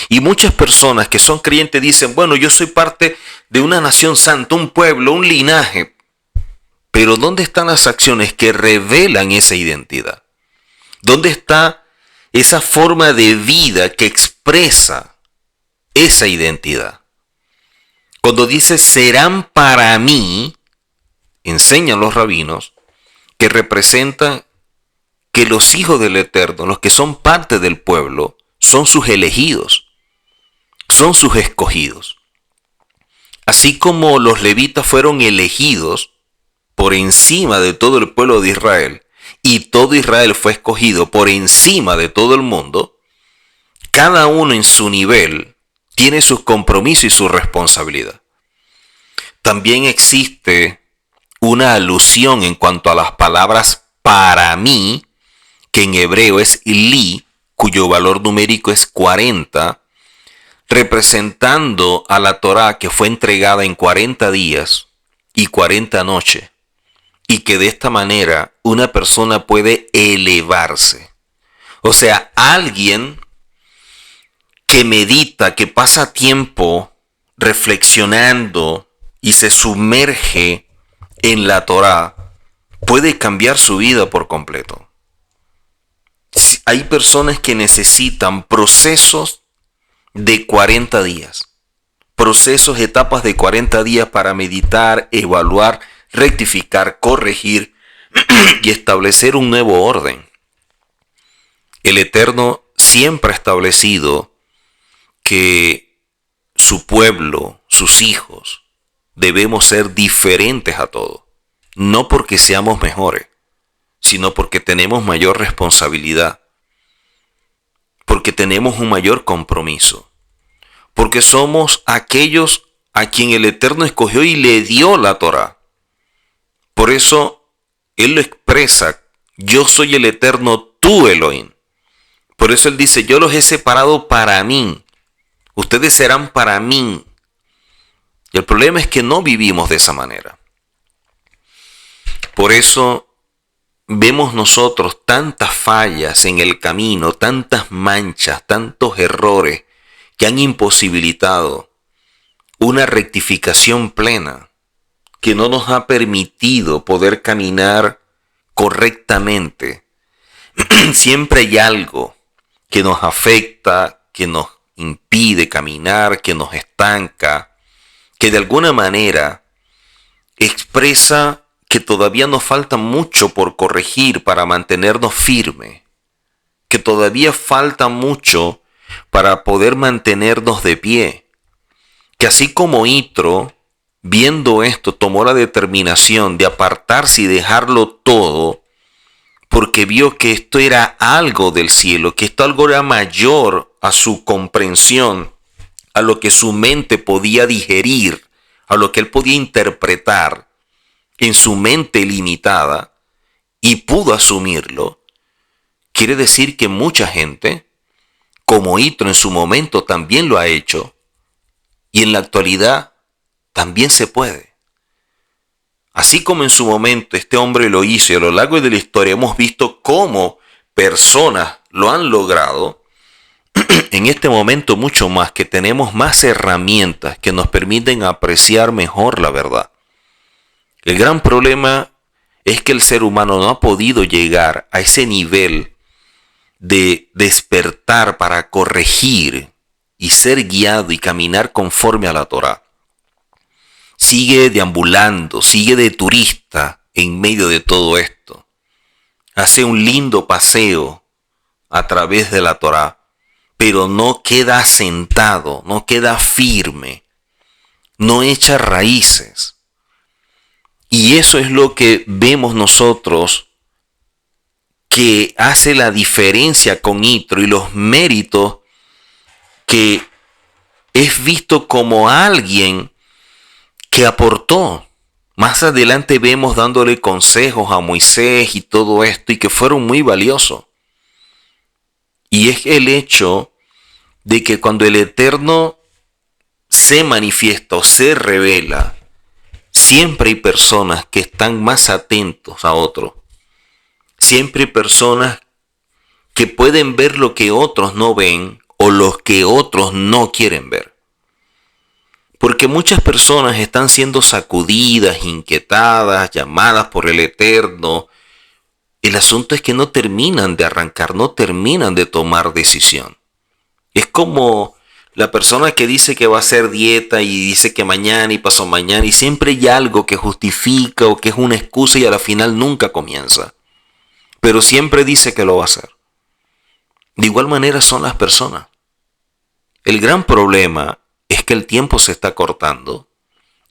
Y muchas personas que son creyentes dicen, bueno, yo soy parte de una nación santa, un pueblo, un linaje. Pero ¿dónde están las acciones que revelan esa identidad? ¿Dónde está esa forma de vida que expresa esa identidad? Cuando dice serán para mí, enseñan los rabinos, que representan que los hijos del Eterno, los que son parte del pueblo, son sus elegidos, son sus escogidos. Así como los levitas fueron elegidos por encima de todo el pueblo de Israel, y todo Israel fue escogido por encima de todo el mundo, cada uno en su nivel tiene sus compromisos y su responsabilidad. También existe una alusión en cuanto a las palabras para mí, que en hebreo es li, cuyo valor numérico es 40, representando a la Torá que fue entregada en 40 días y 40 noches, y que de esta manera una persona puede elevarse. O sea, alguien que medita, que pasa tiempo reflexionando y se sumerge en la Torá, puede cambiar su vida por completo. Hay personas que necesitan procesos de 40 días, procesos, etapas de 40 días para meditar, evaluar, rectificar, corregir y establecer un nuevo orden. El Eterno siempre ha establecido que su pueblo, sus hijos, debemos ser diferentes a todos. No porque seamos mejores, sino porque tenemos mayor responsabilidad, porque tenemos un mayor compromiso, porque somos aquellos a quien el Eterno escogió y le dio la Torá. Por eso Él lo expresa, yo soy el Eterno, tú Elohim. Por eso Él dice, yo los he separado para mí, ustedes serán para mí. Y el problema es que no vivimos de esa manera. Por eso vemos nosotros tantas fallas en el camino, tantas manchas, tantos errores que han imposibilitado una rectificación plena, que no nos ha permitido poder caminar correctamente. Siempre hay algo que nos afecta, que nos impide caminar, que nos estanca, que de alguna manera expresa que todavía nos falta mucho por corregir para mantenernos firmes, que todavía falta mucho para poder mantenernos de pie, que así como Yitro, viendo esto, tomó la determinación de apartarse y dejarlo todo, porque vio que esto era algo del cielo, que esto algo era mayor a su comprensión, a lo que su mente podía digerir, a lo que él podía interpretar en su mente limitada, y pudo asumirlo. Quiere decir que mucha gente, como Yitro en su momento también lo ha hecho, y en la actualidad también se puede. Así como en su momento este hombre lo hizo y a lo largo de la historia hemos visto cómo personas lo han logrado, en este momento mucho más, que tenemos más herramientas que nos permiten apreciar mejor la verdad. El gran problema es que el ser humano no ha podido llegar a ese nivel de despertar para corregir y ser guiado y caminar conforme a la Torá. Sigue deambulando, sigue de turista en medio de todo esto. Hace un lindo paseo a través de la Torá, pero no queda asentado, no queda firme, no echa raíces. Y eso es lo que vemos nosotros que hace la diferencia con Yitro y los méritos que es visto como alguien que aportó. Más adelante vemos dándole consejos a Moisés y todo esto y que fueron muy valiosos. Y es el hecho de que cuando el Eterno se manifiesta o se revela, siempre hay personas que están más atentos a otros. Siempre hay personas que pueden ver lo que otros no ven o lo que otros no quieren ver. Porque muchas personas están siendo sacudidas, inquietadas, llamadas por el Eterno. El asunto es que no terminan de arrancar, no terminan de tomar decisión. Es como la persona que dice que va a hacer dieta y dice que mañana y pasado mañana y siempre hay algo que justifica o que es una excusa y a la final nunca comienza. Pero siempre dice que lo va a hacer. De igual manera son las personas. El gran problema es que el tiempo se está cortando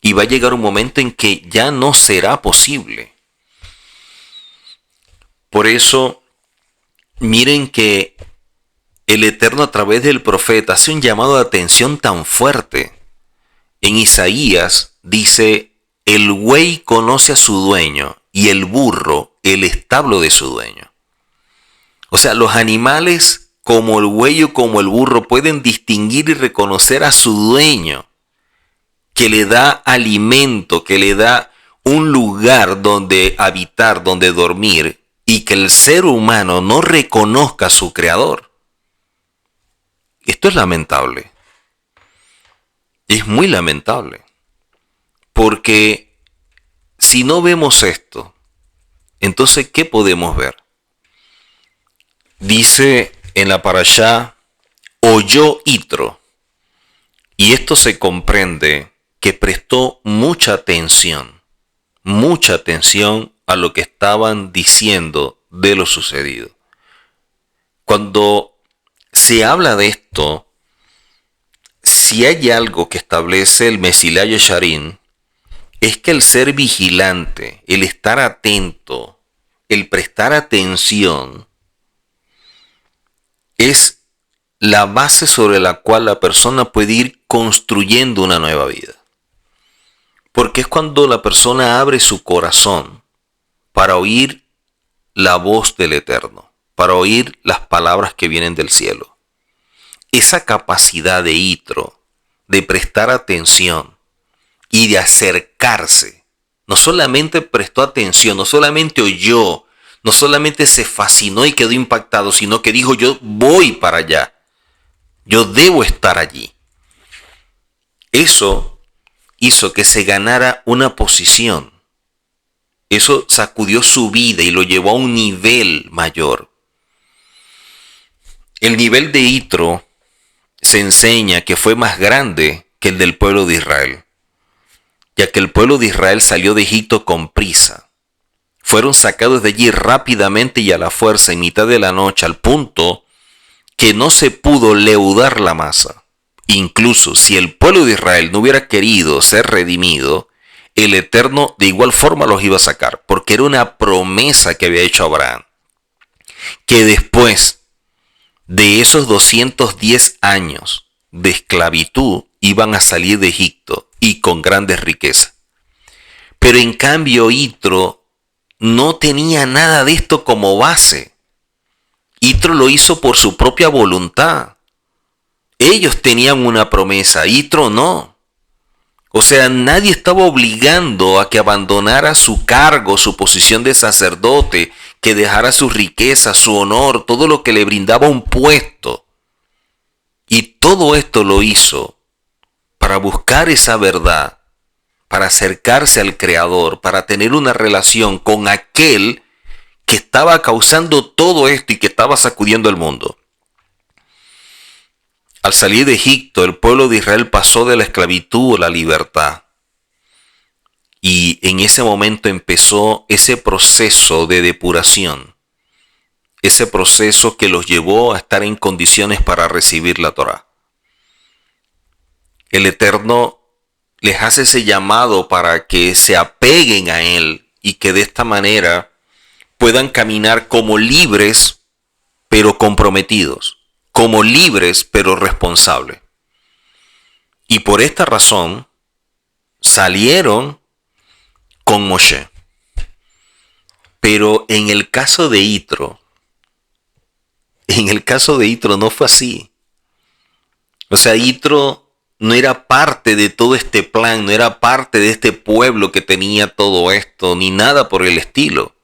y va a llegar un momento en que ya no será posible. Por eso, miren que el Eterno a través del profeta hace un llamado de atención tan fuerte. En Isaías dice, el buey conoce a su dueño y el burro el establo de su dueño. O sea, los animales como el buey o como el burro pueden distinguir y reconocer a su dueño, que le da alimento, que le da un lugar donde habitar, donde dormir, y que el ser humano no reconozca a su creador. Esto es lamentable. Es muy lamentable. Porque si no vemos esto, entonces, ¿qué podemos ver? Dice en la parashá, oyó Yitro. Y esto se comprende que prestó mucha atención a lo que estaban diciendo de lo sucedido. Cuando se habla de esto, si hay algo que establece el Mesilá Yesharim, es que el ser vigilante, el estar atento, el prestar atención, es la base sobre la cual la persona puede ir construyendo una nueva vida. Porque es cuando la persona abre su corazón para oír la voz del Eterno, para oír las palabras que vienen del cielo. Esa capacidad de Yitro, de prestar atención y de acercarse, no solamente prestó atención, no solamente oyó, no solamente se fascinó y quedó impactado, sino que dijo, yo voy para allá, yo debo estar allí. Eso hizo que se ganara una posición. Eso sacudió su vida y lo llevó a un nivel mayor. El nivel de Yitro se enseña que fue más grande que el del pueblo de Israel, ya que el pueblo de Israel salió de Egipto con prisa. Fueron sacados de allí rápidamente y a la fuerza en mitad de la noche, al punto que no se pudo leudar la masa. Incluso si el pueblo de Israel no hubiera querido ser redimido, el Eterno de igual forma los iba a sacar, porque era una promesa que había hecho Abraham, que después de esos 210 años de esclavitud iban a salir de Egipto y con grandes riquezas. Pero en cambio Yitro no tenía nada de esto como base. Yitro lo hizo por su propia voluntad. Ellos tenían una promesa, Yitro no. O sea, nadie estaba obligando a que abandonara su cargo, su posición de sacerdote, que dejara su riqueza, su honor, todo lo que le brindaba un puesto. Y todo esto lo hizo para buscar esa verdad, para acercarse al Creador, para tener una relación con aquel que estaba causando todo esto y que estaba sacudiendo el mundo. Al salir de Egipto, el pueblo de Israel pasó de la esclavitud a la libertad. Y en ese momento empezó ese proceso de depuración, ese proceso que los llevó a estar en condiciones para recibir la Torá. El Eterno les hace ese llamado para que se apeguen a Él y que de esta manera puedan caminar como libres pero comprometidos, como libres pero responsables. Y por esta razón salieron con Moshe. Pero en el caso de Yitro no fue así. O sea, Yitro no era parte de todo este plan, no era parte de este pueblo que tenía todo esto, ni nada por el estilo.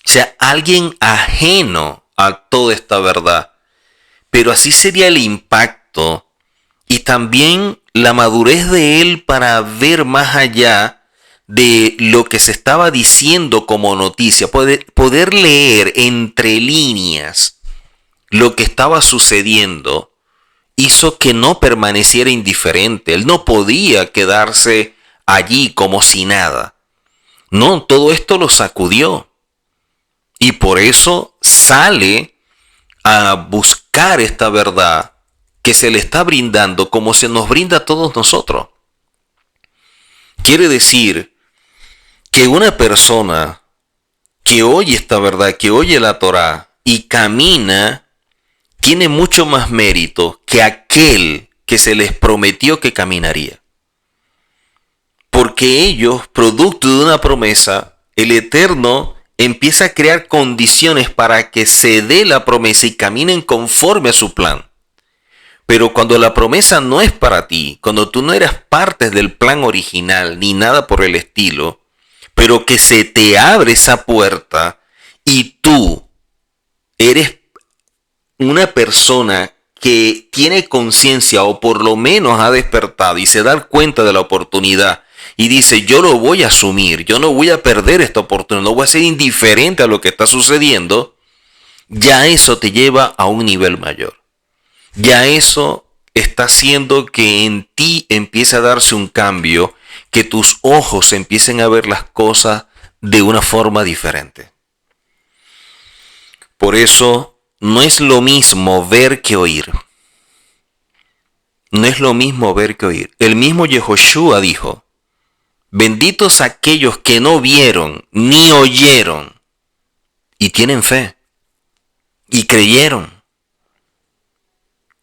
O sea, alguien ajeno a toda esta verdad. Pero así sería el impacto y también la madurez de él para ver más allá de lo que se estaba diciendo como noticia, poder leer entre líneas lo que estaba sucediendo, hizo que no permaneciera indiferente. Él no podía quedarse allí como si nada. No, todo esto lo sacudió. Y por eso sale a buscar esta verdad que se le está brindando como se nos brinda a todos nosotros. Quiere decir que una persona que oye esta verdad, que oye la Torá y camina, tiene mucho más mérito que aquel que se les prometió que caminaría. Porque ellos, producto de una promesa, el Eterno empieza a crear condiciones para que se dé la promesa y caminen conforme a su plan. Pero cuando la promesa no es para ti, cuando tú no eras parte del plan original ni nada por el estilo, pero que se te abre esa puerta y tú eres una persona que tiene conciencia o por lo menos ha despertado y se da cuenta de la oportunidad y dice, yo lo voy a asumir, yo no voy a perder esta oportunidad, no voy a ser indiferente a lo que está sucediendo, ya eso te lleva a un nivel mayor. Ya eso está haciendo que en ti empiece a darse un cambio, que tus ojos empiecen a ver las cosas de una forma diferente. Por eso no es lo mismo ver que oír. No es lo mismo ver que oír. El mismo Yehoshua dijo, benditos aquellos que no vieron ni oyeron y tienen fe y creyeron.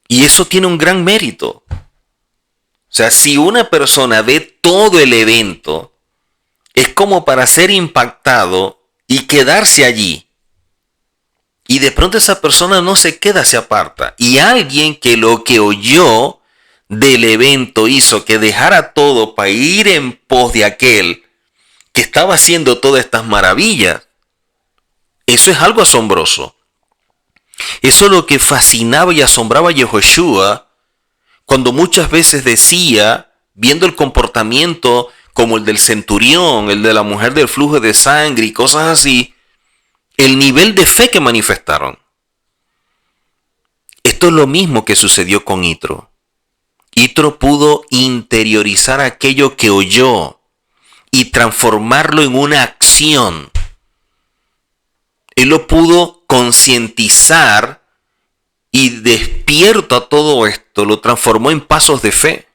Y eso tiene un gran mérito. O sea, si una persona ve todo el evento, es como para ser impactado y quedarse allí. Y de pronto esa persona no se queda, se aparta. Y alguien que lo que oyó del evento hizo que dejara todo para ir en pos de aquel que estaba haciendo todas estas maravillas. Eso es algo asombroso. Eso es lo que fascinaba y asombraba a Yehoshua cuando muchas veces decía, viendo el comportamiento como el del centurión, el de la mujer del flujo de sangre y cosas así, el nivel de fe que manifestaron. Esto es lo mismo que sucedió con Yitro. Yitro pudo interiorizar aquello que oyó y transformarlo en una acción. Él lo pudo concientizar y despierto a todo esto, lo transformó en pasos de fe.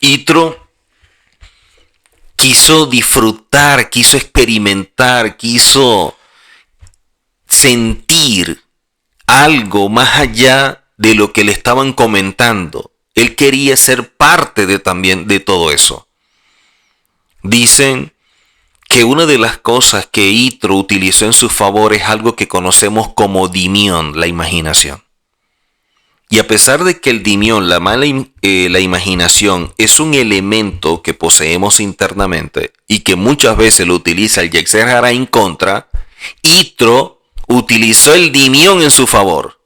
Yitro quiso disfrutar, quiso experimentar, quiso sentir algo más allá de lo que le estaban comentando. Él quería ser parte también de todo eso. Dicen que una de las cosas que Yitro utilizó en su favor es algo que conocemos como dimión, la imaginación. Y a pesar de que el dimión, la imaginación, es un elemento que poseemos internamente y que muchas veces lo utiliza el Yetzer Hará en contra, Yitro utilizó el dimión en su favor.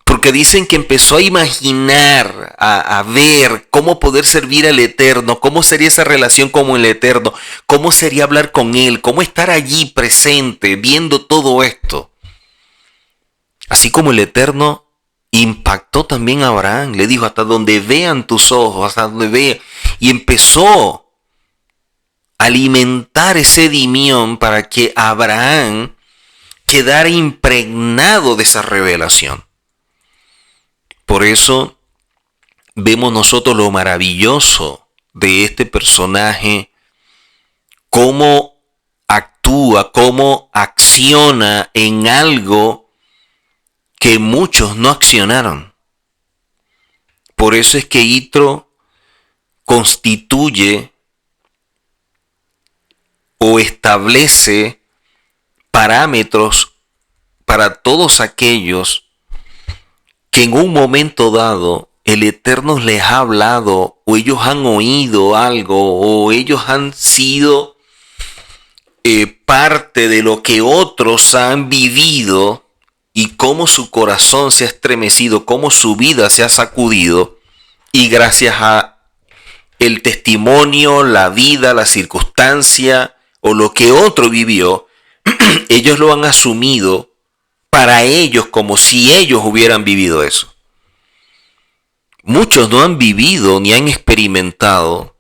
Porque dicen que empezó a imaginar, a ver cómo poder servir al Eterno, cómo sería esa relación con el Eterno, cómo sería hablar con Él, cómo estar allí presente, viendo todo esto. Así como el Eterno impactó también a Abraham, le dijo, hasta donde vean tus ojos, hasta donde vean, y empezó a alimentar ese dimión para que Abraham quedara impregnado de esa revelación. Por eso vemos nosotros lo maravilloso de este personaje, cómo actúa, cómo acciona en algo que muchos no accionaron. Por eso es que Yitro constituye o establece parámetros para todos aquellos que en un momento dado el Eterno les ha hablado, o ellos han oído algo, o ellos han sido parte de lo que otros han vivido, y cómo su corazón se ha estremecido, cómo su vida se ha sacudido, y gracias a el testimonio, la vida, la circunstancia, o lo que otro vivió, ellos lo han asumido para ellos como si ellos hubieran vivido eso. Muchos no han vivido ni han experimentado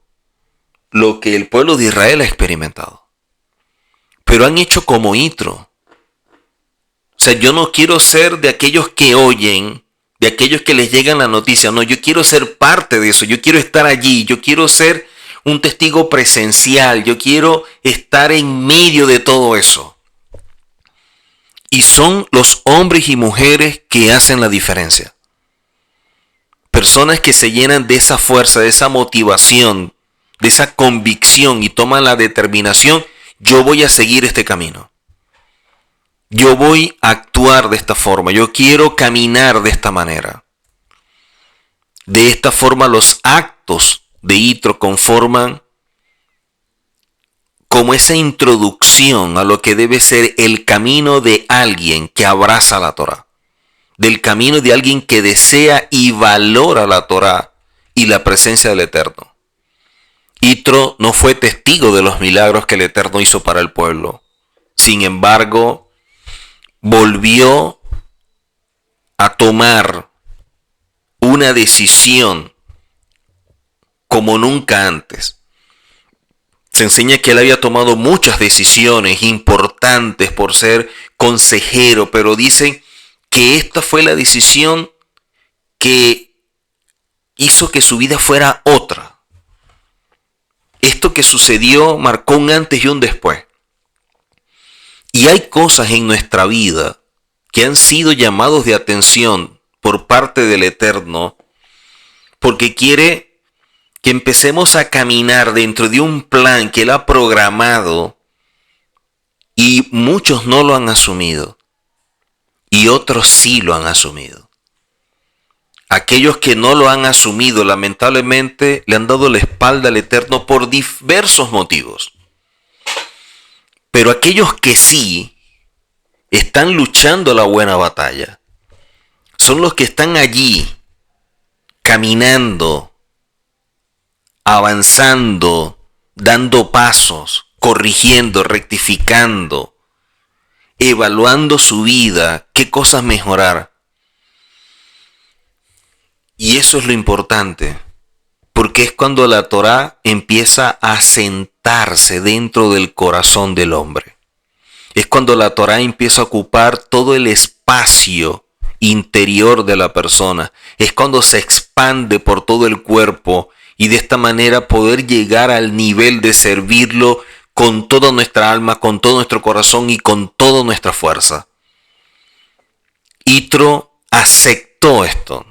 lo que el pueblo de Israel ha experimentado, pero han hecho como Yitro. O sea, yo no quiero ser de aquellos que oyen, de aquellos que les llegan la noticia. No, yo quiero ser parte de eso. Yo quiero estar allí. Yo quiero ser un testigo presencial. Yo quiero estar en medio de todo eso. Y son los hombres y mujeres que hacen la diferencia. Personas que se llenan de esa fuerza, de esa motivación, de esa convicción y toman la determinación. Yo voy a seguir este camino. Yo voy a actuar de esta forma. Yo quiero caminar de esta manera. De esta forma los actos de Yitro conforman como esa introducción a lo que debe ser el camino de alguien que abraza la Torá. Del camino de alguien que desea y valora la Torá y la presencia del Eterno. Yitro no fue testigo de los milagros que el Eterno hizo para el pueblo. Sin embargo, volvió a tomar una decisión como nunca antes. Se enseña que él había tomado muchas decisiones importantes por ser consejero, pero dicen que esta fue la decisión que hizo que su vida fuera otra. Esto que sucedió marcó un antes y un después. Y hay cosas en nuestra vida que han sido llamados de atención por parte del Eterno, porque quiere que empecemos a caminar dentro de un plan que Él ha programado, y muchos no lo han asumido y otros sí lo han asumido. Aquellos que no lo han asumido, lamentablemente, le han dado la espalda al Eterno por diversos motivos. Pero aquellos que sí están luchando la buena batalla son los que están allí, caminando, avanzando, dando pasos, corrigiendo, rectificando, evaluando su vida, qué cosas mejorar. Y eso es lo importante, porque es cuando la Torá empieza a sentarse dentro del corazón del hombre. Es cuando la Torá empieza a ocupar todo el espacio interior de la persona. Es cuando se expande por todo el cuerpo y de esta manera poder llegar al nivel de servirlo con toda nuestra alma, con todo nuestro corazón y con toda nuestra fuerza. Yitro aceptó esto.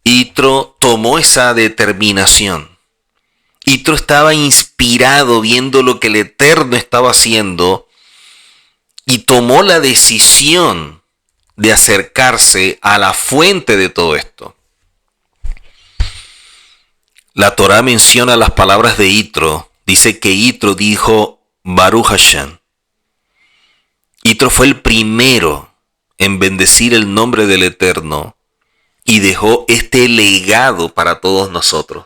Yitro tomó esa determinación. Yitro estaba inspirado viendo lo que el Eterno estaba haciendo y tomó la decisión de acercarse a la fuente de todo esto. La Torá menciona las palabras de Yitro. Dice que Yitro dijo Baruch Hashem. Yitro fue el primero en bendecir el nombre del Eterno y dejó este legado para todos nosotros.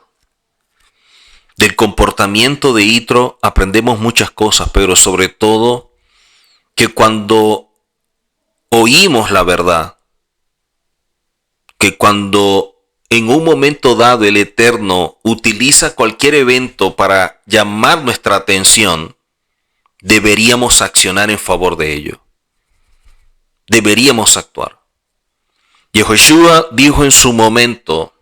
Del comportamiento de Yitro aprendemos muchas cosas, pero sobre todo que cuando oímos la verdad, que cuando en un momento dado el Eterno utiliza cualquier evento para llamar nuestra atención, deberíamos accionar en favor de ello. Deberíamos actuar. Yehoshua dijo en su momento: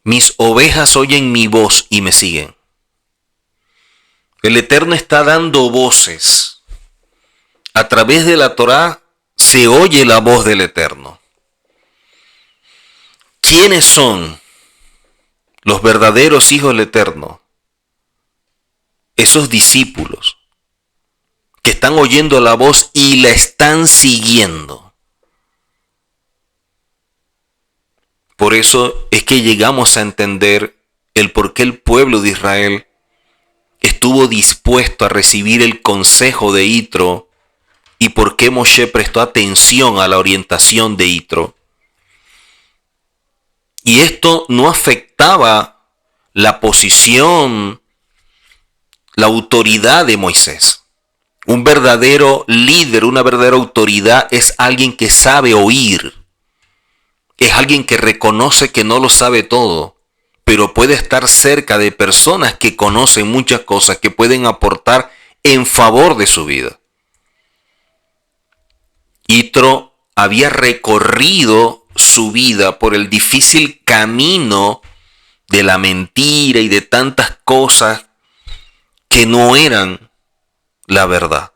mis ovejas oyen mi voz y me siguen. El Eterno está dando voces. A través de la Torá se oye la voz del Eterno. ¿Quiénes son los verdaderos hijos del Eterno? Esos discípulos que están oyendo la voz y la están siguiendo. Por eso es que llegamos a entender el por qué el pueblo de Israel estuvo dispuesto a recibir el consejo de Yitro y por qué Moshe prestó atención a la orientación de Yitro. Y esto no afectaba la posición, la autoridad de Moisés. Un verdadero líder, una verdadera autoridad es alguien que sabe oír. Es alguien que reconoce que no lo sabe todo, pero puede estar cerca de personas que conocen muchas cosas que pueden aportar en favor de su vida. Yitro había recorrido su vida por el difícil camino de la mentira y de tantas cosas que no eran la verdad.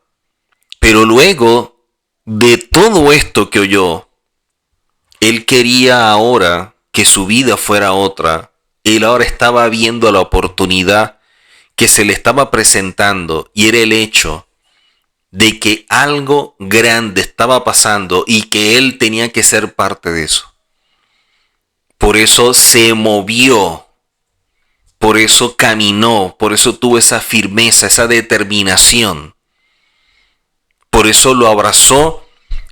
Pero luego de todo esto que oyó, él quería ahora que su vida fuera otra. Él ahora estaba viendo la oportunidad que se le estaba presentando y era el hecho de que algo grande estaba pasando y que él tenía que ser parte de eso. Por eso se movió, por eso caminó, por eso tuvo esa firmeza, esa determinación. Por eso lo abrazó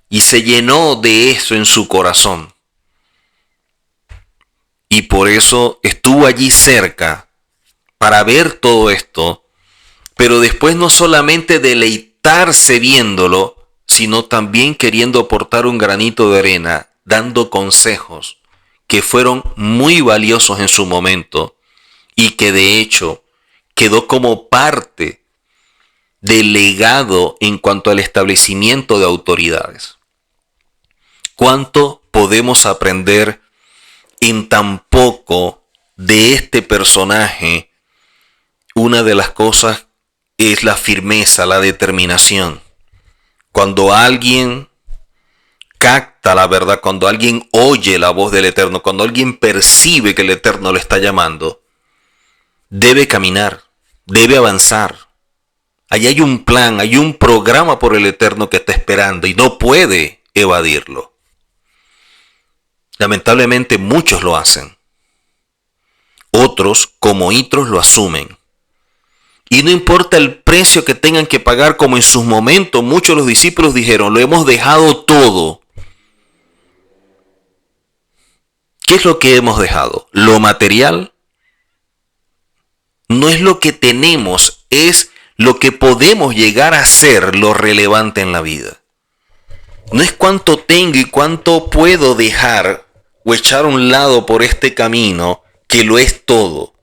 y se llenó de eso en su corazón. Y por eso estuvo allí cerca para ver todo esto, pero después no solamente deleitarse viéndolo, sino también queriendo aportar un granito de arena, dando consejos que fueron muy valiosos en su momento y que de hecho quedó como parte del legado en cuanto al establecimiento de autoridades. ¿Cuánto podemos aprender en tan poco de este personaje? Una de las cosas es la firmeza, la determinación. Cuando alguien capta la verdad, cuando alguien oye la voz del Eterno, cuando alguien percibe que el Eterno le está llamando, debe caminar, debe avanzar. Allí hay un plan, hay un programa por el Eterno que está esperando y no puede evadirlo. Lamentablemente muchos lo hacen. Otros, como Yitro, lo asumen. Y no importa el precio que tengan que pagar, como en sus momentos muchos de los discípulos dijeron: lo hemos dejado todo. ¿Qué es lo que hemos dejado? Lo material no es lo que tenemos, es lo que podemos llegar a ser lo relevante en la vida. No es cuánto tengo y cuánto puedo dejar o echar a un lado por este camino que lo es todo.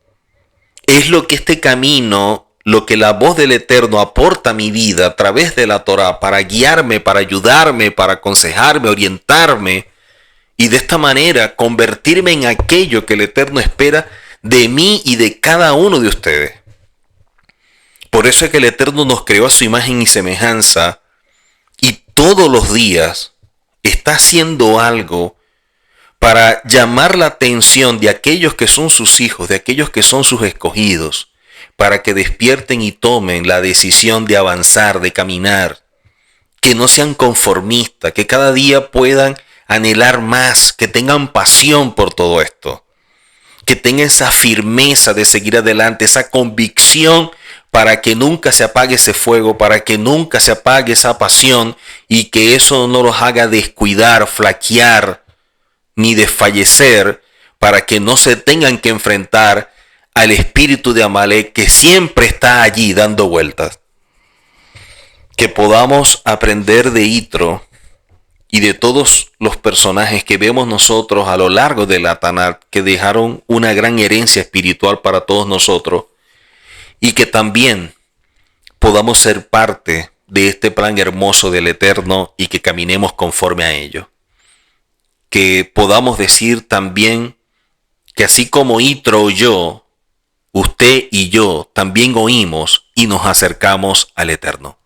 Es lo que este camino, lo que la voz del Eterno aporta a mi vida a través de la Torá para guiarme, para ayudarme, para aconsejarme, orientarme y de esta manera convertirme en aquello que el Eterno espera de mí y de cada uno de ustedes. Por eso es que el Eterno nos creó a su imagen y semejanza y todos los días está haciendo algo para llamar la atención de aquellos que son sus hijos, de aquellos que son sus escogidos, para que despierten y tomen la decisión de avanzar, de caminar, que no sean conformistas, que cada día puedan anhelar más, que tengan pasión por todo esto, que tengan esa firmeza de seguir adelante, esa convicción para que nunca se apague ese fuego, para que nunca se apague esa pasión y que eso no los haga descuidar, flaquear, ni desfallecer, para que no se tengan que enfrentar al espíritu de Amalek que siempre está allí dando vueltas. Que podamos aprender de Yitro y de todos los personajes que vemos nosotros a lo largo de la Tanakh, que dejaron una gran herencia espiritual para todos nosotros, y que también podamos ser parte de este plan hermoso del Eterno y que caminemos conforme a ello. Que podamos decir también que así como Yitro oyó, usted y yo también oímos y nos acercamos al Eterno.